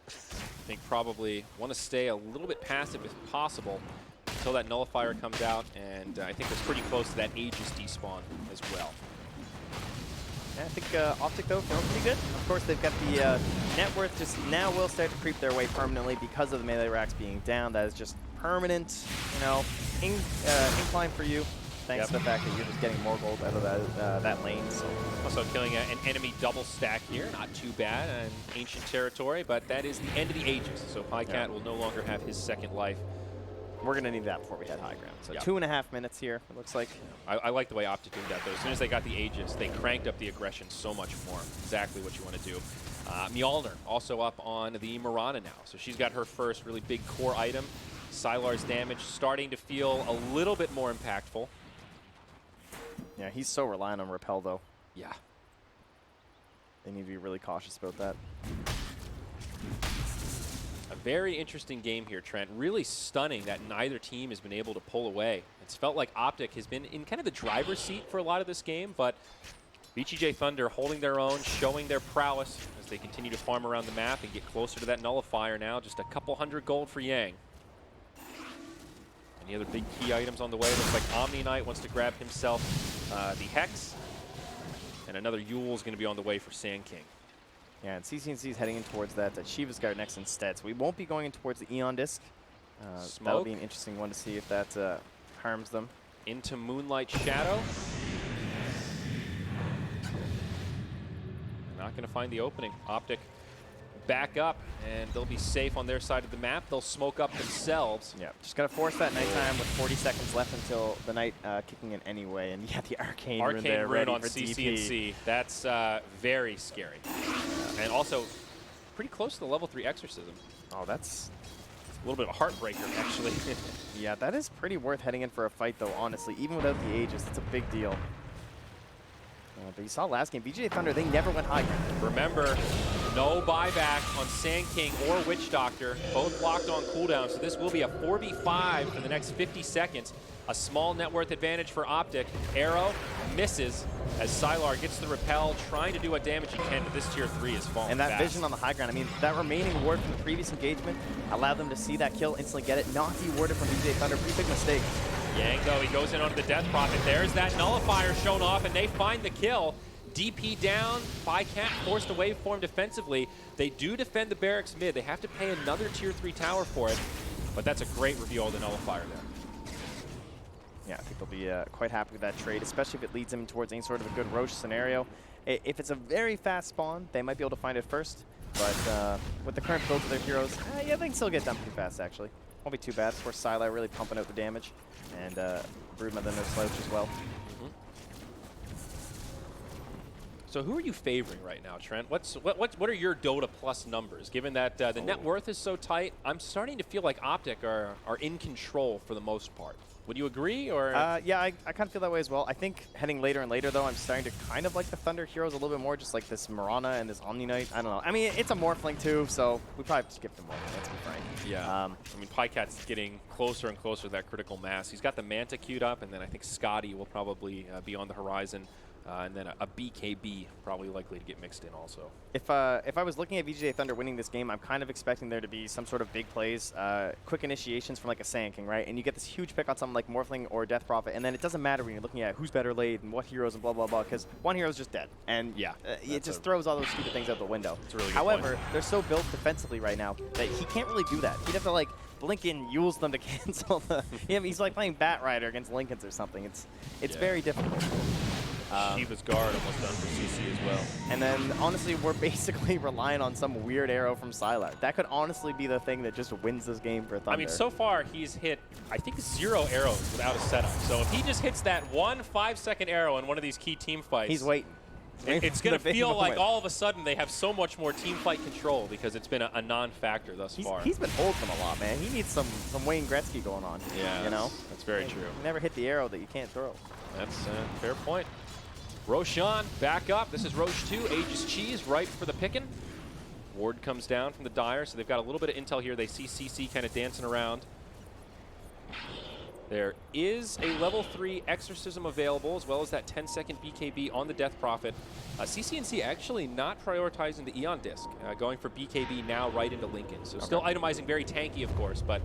I think probably want to stay a little bit passive if possible until that nullifier comes out, and I think it's pretty close to that Aegis despawn as well. Yeah, I think Optic, though, feeling pretty good. Of course, they've got the net worth just now will start to creep their way permanently because of the melee racks being down. That is just permanent, you know, incline for you, thanks to the fact that you're just getting more gold out of that lane. So. Also killing an enemy double stack here, not too bad, an ancient territory, but that is the end of the Aegis, so Pycat will no longer have his second life. We're going to need that before we head high ground. So 2.5 minutes here, it looks like. I like the way Optic did that, though. As soon as they got the Aegis, they cranked up the aggression so much more. Exactly what you want to do. Mjolnir also up on the Mirana now. So she's got her first really big core item. Sylar's damage starting to feel a little bit more impactful. Yeah, he's so reliant on Repel, though. Yeah. They need to be really cautious about that. A very interesting game here, Trent. Really stunning that neither team has been able to pull away. It's felt like Optic has been in kind of the driver's seat for a lot of this game, but VGJ.Thunder holding their own, showing their prowess as they continue to farm around the map and get closer to that nullifier now. Just a couple hundred gold for Yang. Any other big key items on the way? Looks like Omni Knight wants to grab himself the Hex, and another Yule is going to be on the way for Sand King. Yeah, and CCNC is heading in towards that Shiva's Guard next instead. So we won't be going in towards the Eon Disc. That'll be an interesting one to see if that harms them. Into Moonlight Shadow. They're not going to find the opening. Optic back up, and they'll be safe on their side of the map. They'll smoke up themselves. Yeah, just going to force that nighttime with 40 seconds left until the night kicking in anyway. And yeah, the Arcane Rune there ready on for CCNC. DP. That's very scary. And also pretty close to the level 3 Exorcism. Oh, that's a little bit of a heartbreaker, actually. Yeah, that is pretty worth heading in for a fight, though, honestly. Even without the Aegis, it's a big deal. But you saw last game, VGJ.Thunder, they never went high ground. Remember, no buyback on Sand King or Witch Doctor. Both locked on cooldown, so this will be a 4v5 for the next 50 seconds. A small net worth advantage for Optic. Arrow misses as Sylar gets the repel, trying to do what damage he can, but this tier 3 is falling And that fast. vision on the high ground, I mean, that remaining ward from the previous engagement allowed them to see that kill, instantly get it, not de-warded from VGJ.Thunder. Pretty big mistake. Yang, though, he goes in onto the Death Prophet. There's that nullifier shown off, and they find the kill. DP down, Pycat forced a waveform defensively. They do defend the barracks mid. They have to pay another tier 3 tower for it, but that's a great reveal of the nullifier there. Yeah, I think they'll be quite happy with that trade, especially if it leads them towards any sort of a good Roche scenario. If it's a very fast spawn, they might be able to find it first, but with the current build of their heroes, yeah, they can still get done pretty fast, actually. Won't be too bad. Of course, Sylar really pumping out the damage, and Broodmother no slouch as well. So who are you favoring right now, Trent? What are your Dota plus numbers? Given that the net worth is so tight, I'm starting to feel like Optic are in control for the most part. Would you agree, or? Yeah, I kind of feel that way as well. I think heading later and later, though, I'm starting to kind of like the Thunder heroes a little bit more, just like this Mirana and this Omni Knight. I don't know. I mean, it's a Morphling, too, so we probably have to skip the Morphling, let's be frank. Yeah. I mean, Pycat's getting closer and closer to that critical mass. He's got the Manta queued up, and then I think Scotty will probably be on the horizon. And then a BKB probably likely to get mixed in also. If I was looking at VGJ.Thunder winning this game, I'm kind of expecting there to be some sort of big plays, quick initiations from like a Sand King, right? And you get this huge pick on something like Morphling or Death Prophet, and then it doesn't matter when you're looking at who's better late and what heroes and blah, blah, blah, because one hero's just dead. And yeah, it just throws all those stupid things out the window. It's a really good However, point. they're so built defensively right now that he can't really do that. He'd have to like blink in, Yules them to cancel the... He's like playing Bat Rider against Lincolns or something. It's very difficult. Shiva's guard almost done for CC as well. And then, honestly, we're basically relying on some weird arrow from Sylar. That could honestly be the thing that just wins this game for Thunder. I mean, so far he's hit, I think, 0 arrows without a setup. So if he just hits that 1 5-second arrow in one of these key team fights, he's waiting. It's going to feel like all of a sudden they have so much more team fight control because it's been a non-factor thus far. He's been holding them a lot, man. He needs some Wayne Gretzky going on. Yeah, you know, that's very true. You never hit the arrow that you can't throw. That's a fair point. Roshan back up. This is Roche 2. Aegis Cheese ripe for the picking. Ward comes down from the Dire, so they've got a little bit of intel here. They see CC kind of dancing around. There is a level 3 Exorcism available, as well as that 10-second BKB on the Death Prophet. CCNC actually not prioritizing the Eon Disc, going for BKB now right into Lincoln. So still itemizing very tanky, of course, but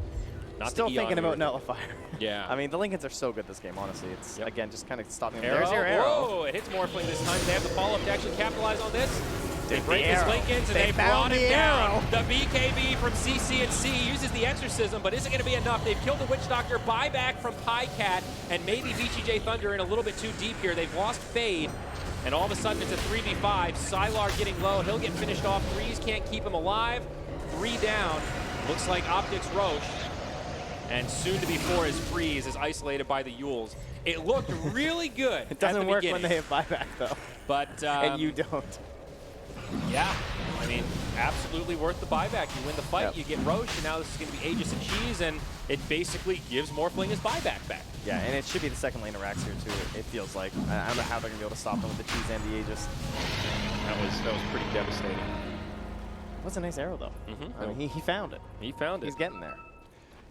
not Still the Eon thinking about here. Nullifier. Yeah. I mean, the Lincolns are so good this game, honestly. It's, again, just kind of stopping them. Arrow. There's your arrow. Whoa, it hits Morphling this time. They have the follow-up to actually capitalize on this. They break the his arrow. Lincolns, and They they brought found him the down. arrow. The BKB from CCNC uses the Exorcism, but isn't going to be enough. They've killed the Witch Doctor. Buyback from Pycat, and maybe VGJ.Thunder in a little bit too deep here. They've lost Fade, and all of a sudden it's a 3v5. Sylar getting low. He'll get finished off. Threes can't keep him alive. 3 down. Looks like Optic's Roche. And soon to be 4 is Freeze, is isolated by the Yules. It looked really good. It doesn't work beginning. when they have buyback, though. But and you don't. yeah, I mean, absolutely worth the buyback. You win the fight, you get Roche, and now this is going to be Aegis and Cheese, and it basically gives Morphling his buyback back. Yeah, and it should be the second lane of Rax here, too, it feels like. I don't know how they're going to be able to stop them with the Cheese and the Aegis. That was pretty devastating. It was a nice arrow, though. I mean, he found it. He found it. He's getting there.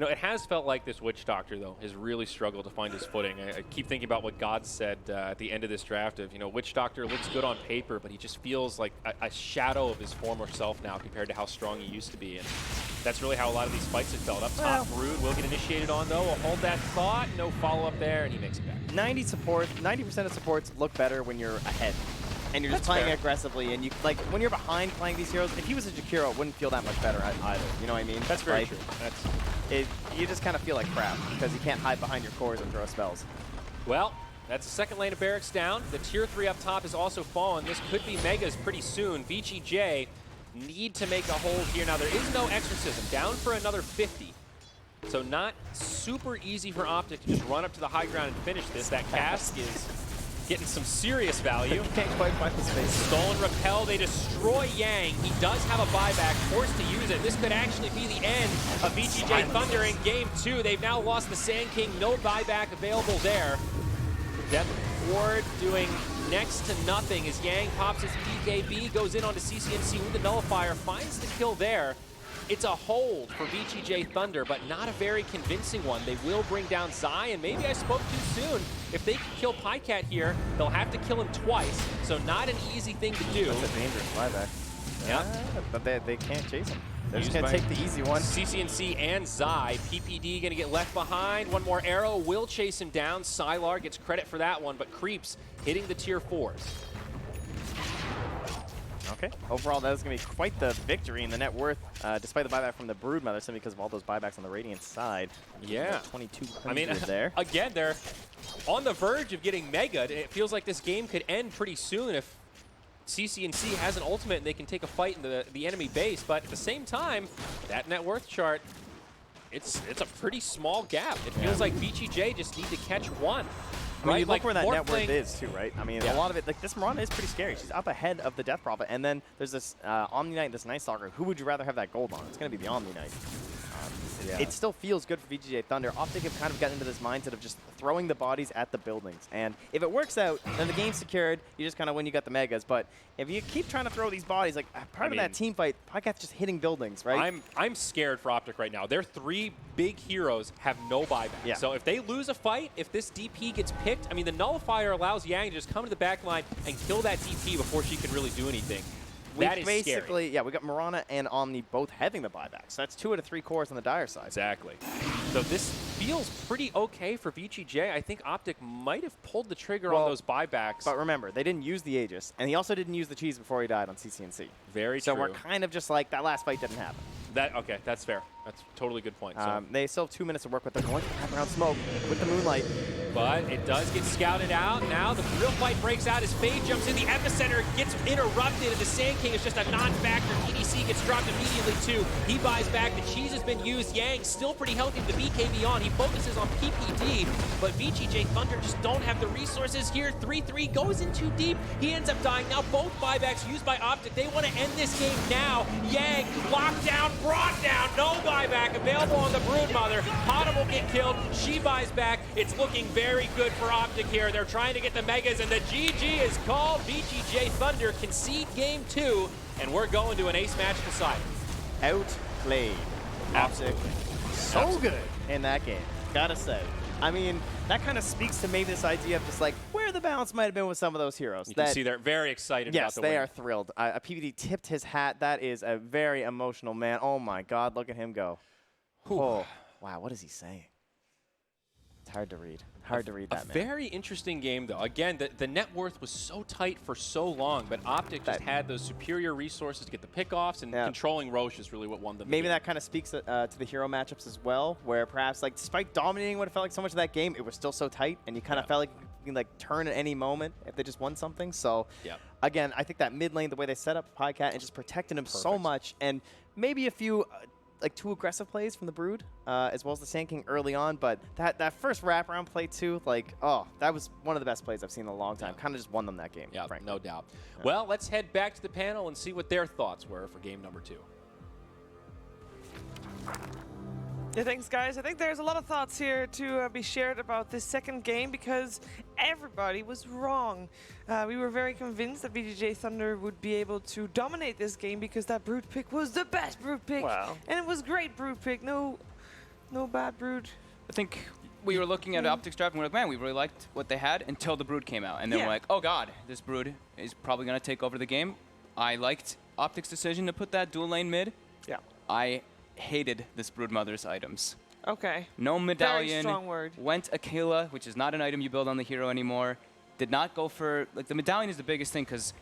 No, it has felt like this Witch Doctor, though, has really struggled to find his footing. I keep thinking about what God said at the end of this draft of, Witch Doctor looks good on paper, but he just feels like a shadow of his former self now compared to how strong he used to be. And that's really how a lot of these fights have felt. Up top, Brood will get initiated on, though. We'll hold that thought. No follow-up there, and he makes it back. 90% of supports look better when you're ahead. And you're just playing aggressively, and you when you're behind playing these heroes, if he was a Jakiro, it wouldn't feel that much better either. You know what I mean? That's very true. You just kind of feel like crap because you can't hide behind your cores and throw spells. Well, that's the second lane of barracks down. The tier 3 up top has also fallen. This could be Megas pretty soon. VGJ need to make a hold here. Now, there is no Exorcism. Down for another 50. So not super easy for Optic to just run up to the high ground and finish this. That cask is getting some serious value. Can't quite find the space. Stolen Repel, they destroy Yang. He does have a buyback, forced to use it. This could actually be the end of VGJ.Thunder in game 2. They've now lost the Sand King, no buyback available there. Death Ward doing next to nothing as Yang pops his BKB, goes in onto CCNC with the Nullifier, finds the kill there. It's a hold for VGJ.Thunder, but not a very convincing one. They will bring down Zai, and maybe I spoke too soon. If they can kill Pycat here, they'll have to kill him twice, so not an easy thing to do. That's a dangerous buyback. Yeah. But they can't chase him. They're just going to take the easy one. CCNC and Zai. PPD going to get left behind. One more arrow will chase him down. Sylar gets credit for that one, but Creeps hitting the tier 4s. Okay. Overall, that is going to be quite the victory in the net worth, despite the buyback from the Broodmother, simply because of all those buybacks on the Radiant side. Yeah. 2200 there. Again, they're on the verge of getting Mega'd. It feels like this game could end pretty soon if CCNC has an ultimate and they can take a fight in the enemy base. But at the same time, that net worth chart, it's a pretty small gap. It feels like VGJ just need to catch one. I mean, right? you look like where that net Morphling worth is, too, right? I mean, a lot of it, like, this Mirana is pretty scary. She's up ahead of the Death Prophet, and then there's this Omni Knight, this Night Stalker. Who would you rather have that gold on? It's going to be the Omni Knight. it still feels good for VGJ.Thunder. Optic have kind of gotten into this mindset of just throwing the bodies at the buildings. And if it works out, then the game's secured. You just kind of win, you got the megas. But if you keep trying to throw these bodies, like part of that team fight, Podcast's just hitting buildings, right? I'm scared for Optic right now. Their 3 big heroes have no buyback. Yeah. So if they lose a fight, if this DP gets picked, I mean, the nullifier allows Yang to just come to the back line and kill that DP before she can really do anything. That is basically, scary. yeah, we got Mirana and Omni both having the buyback. So that's 2 out of 3 cores on the Dire side. Exactly. So this feels pretty okay for VGJ. I think Optic might have pulled the trigger on those buybacks. But remember, they didn't use the Aegis, and he also didn't use the cheese before he died on CCNC. Very so true. we're kind of just like, that last fight didn't happen. Okay, that's fair. That's a totally good point. They still have 2 minutes to work with. They're going to wrap around smoke with the Moonlight. But it does get scouted out. Now the real fight breaks out as Fade jumps in. The epicenter gets interrupted, and the Sand King is just a non-factor. TDC gets dropped immediately, too. He buys back. The cheese has been used. Yang still pretty healthy with the BKB on. He focuses on PPD, but VGJ.Thunder just don't have the resources here. 3-3 goes in too deep. He ends up dying. Now both buybacks used by Optic. They want to end this game now. Yang locked down, brought down. No buyback available on the Broodmother. Hana will get killed. She buys back. It's looking very good for Optic here. They're trying to get the megas, and the GG is called. VGJ.Thunder concede game 2, and we're going to an ace match decide. Outplayed. Optic. So good in that game, gotta say. I mean, that kind of speaks to maybe this idea of just like where the balance might have been with some of those heroes. You can see they're very excited about the win. Yes, they are thrilled. PPD tipped his hat. That is a very emotional man. Oh my God, look at him go. Oh, wow, what is he saying? It's hard to read. Hard to read that, man. Very interesting game, though. Again, the net worth was so tight for so long, but Optic just had those superior resources to get the pickoffs, and controlling Roche is really what won them. Maybe that kind of speaks to the hero matchups as well, where perhaps, like, despite dominating what it felt like so much of that game, it was still so tight, and you kind of felt like you can, like, turn at any moment if they just won something. So, again, I think that mid lane, the way they set up Podcat and just protected him so much, and maybe a few like 2 aggressive plays from the Brood, as well as the Sand King early on, but that first wraparound play too, like, oh, that was one of the best plays I've seen in a long time. Kind of just won them that game, frankly. No doubt. Well, let's head back to the panel and see what their thoughts were for game number 2. Yeah, thanks, guys. I think there's a lot of thoughts here to be shared about this second game because everybody was wrong. We were very convinced that VGJ.Thunder would be able to dominate this game because that Brood pick was the best Brood pick. Wow. And it was great Brood pick. No bad Brood. I think we were looking at Optic's draft and we're like, man, we really liked what they had until the Brood came out. And then we're like, oh God, this Brood is probably going to take over the game. I liked Optic's decision to put that dual lane mid. Yeah. I hated this Broodmother's items. Okay. No medallion. Very strong word. Went Aquila, which is not an item you build on the hero anymore. Did not go for, like, the medallion is the biggest thing because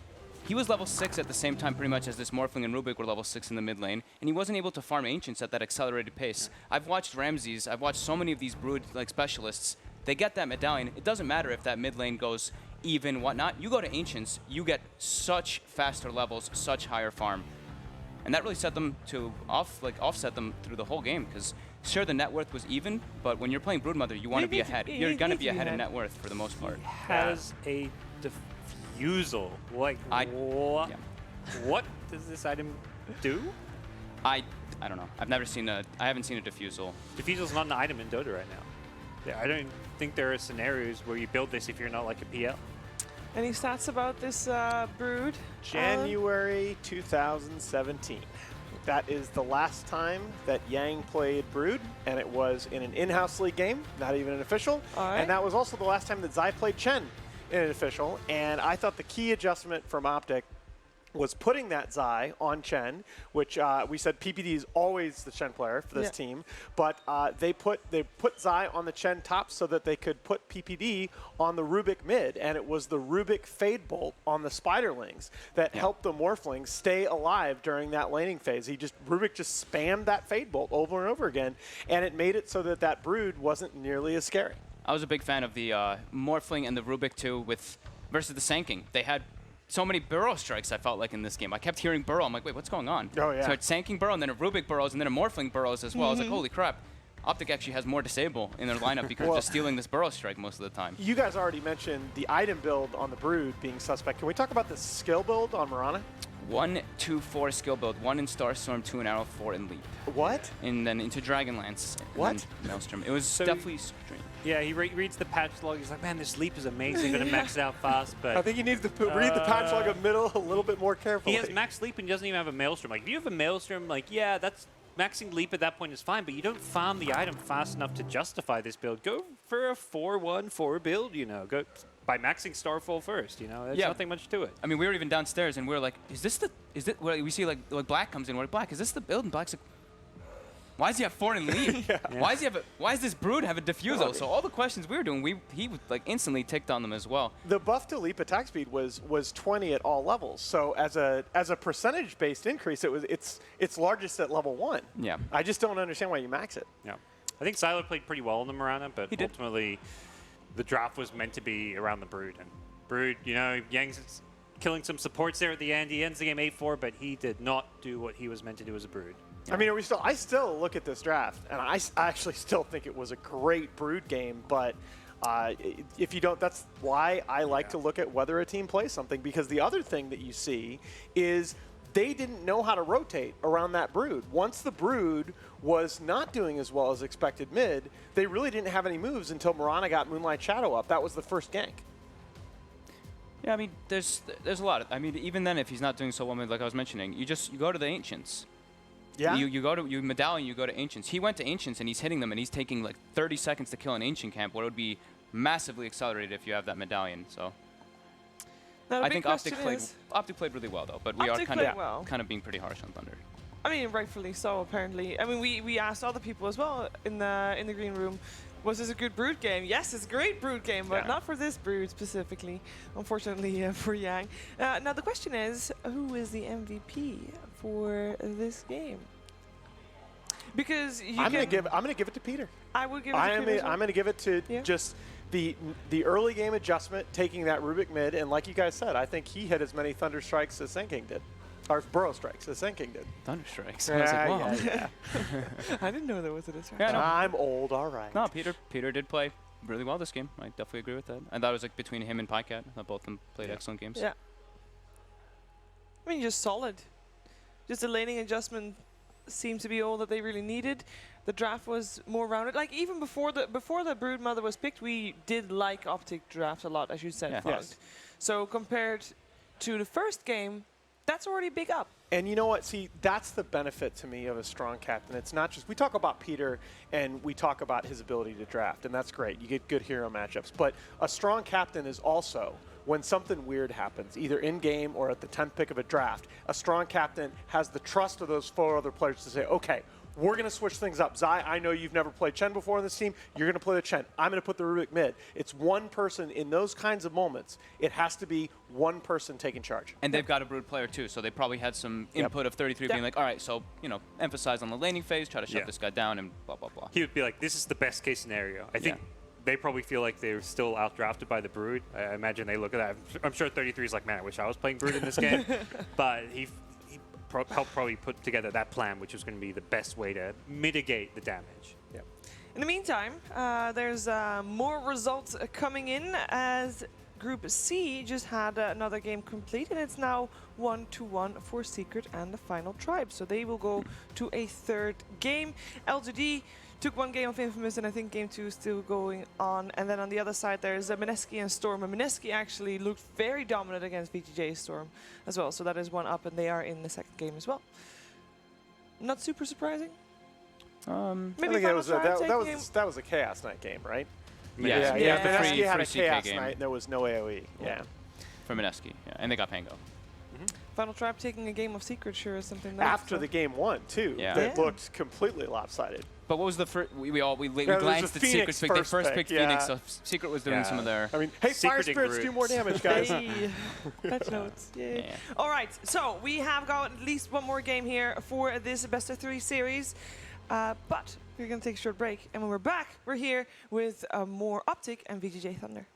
he was level 6 at the same time pretty much as this Morphling and Rubik were level 6 in the mid lane, and he wasn't able to farm Ancients at that accelerated pace. I've watched Ramses, I've watched so many of these Brood like specialists. They get that medallion. It doesn't matter if that mid lane goes even, whatnot. You go to Ancients, you get such faster levels, such higher farm. And that really set them to offset them through the whole game because sure the net worth was even, but when you're playing Broodmother, you want to be ahead. You're going to be ahead in net worth for the most part. Has a diffusal. Like what does this item do? I don't know. I haven't seen a diffusal. Diffusal's not an item in Dota right now. Yeah, I don't think there are scenarios where you build this if you're not like a PL. Any stats about this Brood? January 2017. That is the last time that Yang played Brood, and it was in an in-house league game, not even an official. And that was also the last time that Zai played Chen in an official. And I thought the key adjustment from Optic was putting that Zai on Chen, which we said PPD is always the Chen player for this team, but they put Zai on the Chen top so that they could put PPD on the Rubik mid, and it was the Rubik Fade Bolt on the Spiderlings that helped the Morphlings stay alive during that laning phase. Rubik just spammed that Fade Bolt over and over again, and it made it so that that Brood wasn't nearly as scary. I was a big fan of the Morphling and the Rubik too versus the Sand King. They had so many burrow strikes, I felt like, in this game. I kept hearing burrow. I'm like, wait, what's going on? Oh, yeah. So it's Sand King burrow, and then a Rubik burrows, and then a Morphling burrows as well. I was like, holy crap. Optic actually has more disable in their lineup because they're just stealing this burrow strike most of the time. You guys already mentioned the item build on the Brood being suspect. Can we talk about the skill build on Mirana? 1, 2, 4 skill build, 1 in Starstorm, 2 in Arrow, 4 in Leap. What? And then into Dragonlance. What? Maelstrom. It was So definitely strange. Yeah, he reads the patch log. He's like, man, this leap is amazing. Going to max it out fast. But I think you need to read the patch log a little bit more carefully. he has max leap and he doesn't even have a Maelstrom. Like, if you have a Maelstrom, like, yeah, that's maxing leap at that point is fine, but you don't farm the item fast enough to justify this build. Go for a 4-1-4 build, you know. Go by maxing Starfall first, you know. There's nothing much to it. I mean, we were even downstairs and we were like, is this well, we see like Black comes in, we're like, Black, is this the build? And Black's like, why does he have 4 in lead? Why does this Brood have a Diffusal? So all the questions we were doing, he like instantly ticked on them as well. The buff to leap attack speed was 20 at all levels. So as a percentage-based increase, it's largest at level 1. Yeah. I just don't understand why you max it. Yeah. I think Siler played pretty well in the Mirana, but ultimately the draft was meant to be around the Brood. And Brood, you know, Yang's killing some supports there at the end. He ends the game 8-4, but he did not do what he was meant to do as a Brood. I mean, I still look at this draft, and I actually still think it was a great Brood game, but if you don't, that's why I like to look at whether a team plays something, because the other thing that you see is they didn't know how to rotate around that Brood. Once the Brood was not doing as well as expected mid, they really didn't have any moves until Mirana got Moonlight Shadow up. That was the first gank. Yeah, I mean, there's a lot. I mean, even then, if he's not doing so well, like I was mentioning, you go to the Ancients. Yeah. You Medallion, you go to Ancients. He went to Ancients and he's hitting them and he's taking like 30 seconds to kill an Ancient camp, where it would be massively accelerated if you have that Medallion. So I think Optic played really well though, but we are kind of being pretty harsh on Thunder. I mean, rightfully so, apparently. I mean, we asked other people as well in the green room, was this a good Brood game? Yes, it's a great Brood game, but not for this Brood specifically, unfortunately for Yang. Now the question is, who is the MVP for this game? Because I'm gonna give it to Peter. I would give it to Peter. I'm gonna give it to just the early game adjustment, taking that Rubik mid, and like you guys said, I think he hit as many Thunder Strikes as Sen King did. Or Burrow Strikes, as Sen King did. Thunder Strikes. I was like, wow. I didn't know there was a distraction. Yeah, no. I'm old, all right. No, Peter did play really well this game. I definitely agree with that. I thought it was like between him and Pycat. I thought both of them played excellent games. Yeah. I mean, just solid. Just the laning adjustment seemed to be all that they really needed. The draft was more rounded. Like even before the Brood Mother was picked, we did like Optic draft a lot, as you said. Yes. So compared to the first game, that's already big up. And you know what? See, that's the benefit to me of a strong captain. It's not just, we talk about Peter and we talk about his ability to draft, and that's great. You get good hero matchups. But a strong captain is also, when something weird happens, either in-game or at the 10th pick of a draft, a strong captain has the trust of those 4 other players to say, okay, we're going to switch things up. Zai, I know you've never played Chen before on this team. You're going to play the Chen. I'm going to put the Rubik mid. It's one person in those kinds of moments. It has to be one person taking charge. And they've got a Brood player too, so they probably had some input of 33 being like, all right, so, you know, emphasize on the laning phase, try to shut this guy down, and blah, blah, blah. He would be like, this is the best case scenario. I think they probably feel like they're still outdrafted by the Brood. I imagine they look at that. I'm sure 33 is like, man, I wish I was playing Brood in this game. But he helped probably put together that plan, which was going to be the best way to mitigate the damage. Yeah. In the meantime, there's more results coming in as Group C just had another game complete, and it's now 1-1 for Secret and the Final Tribe. So they will go to a third game. LGD took one game of Infamous, and I think game 2 is still going on. And then on the other side, there's Mineski and Storm. And Mineski actually looked very dominant against VGJ Storm as well. So that is one up, and they are in the second game as well. Not super surprising. Maybe that was a Chaos Knight game, right? Yeah. Mineski had a CK Chaos game. Knight, and there was no AoE. Yeah. For Mineski, and they got Pango. Final Tribe taking a game of Secret sure is something After the game 1, too. Yeah. That looked completely lopsided. But what was the first? We Yeah, glanced at Secret's pick. They first picked yeah. Phoenix, so Secret was doing some of their. I mean, hey, Fire Secret Spirits do more damage, guys. Hey, patch notes. Yay. Yeah. All right, so we have got at least one more game here for this best of 3 series. But we're going to take a short break. And when we're back, we're here with more Optic and VGJ Thunder.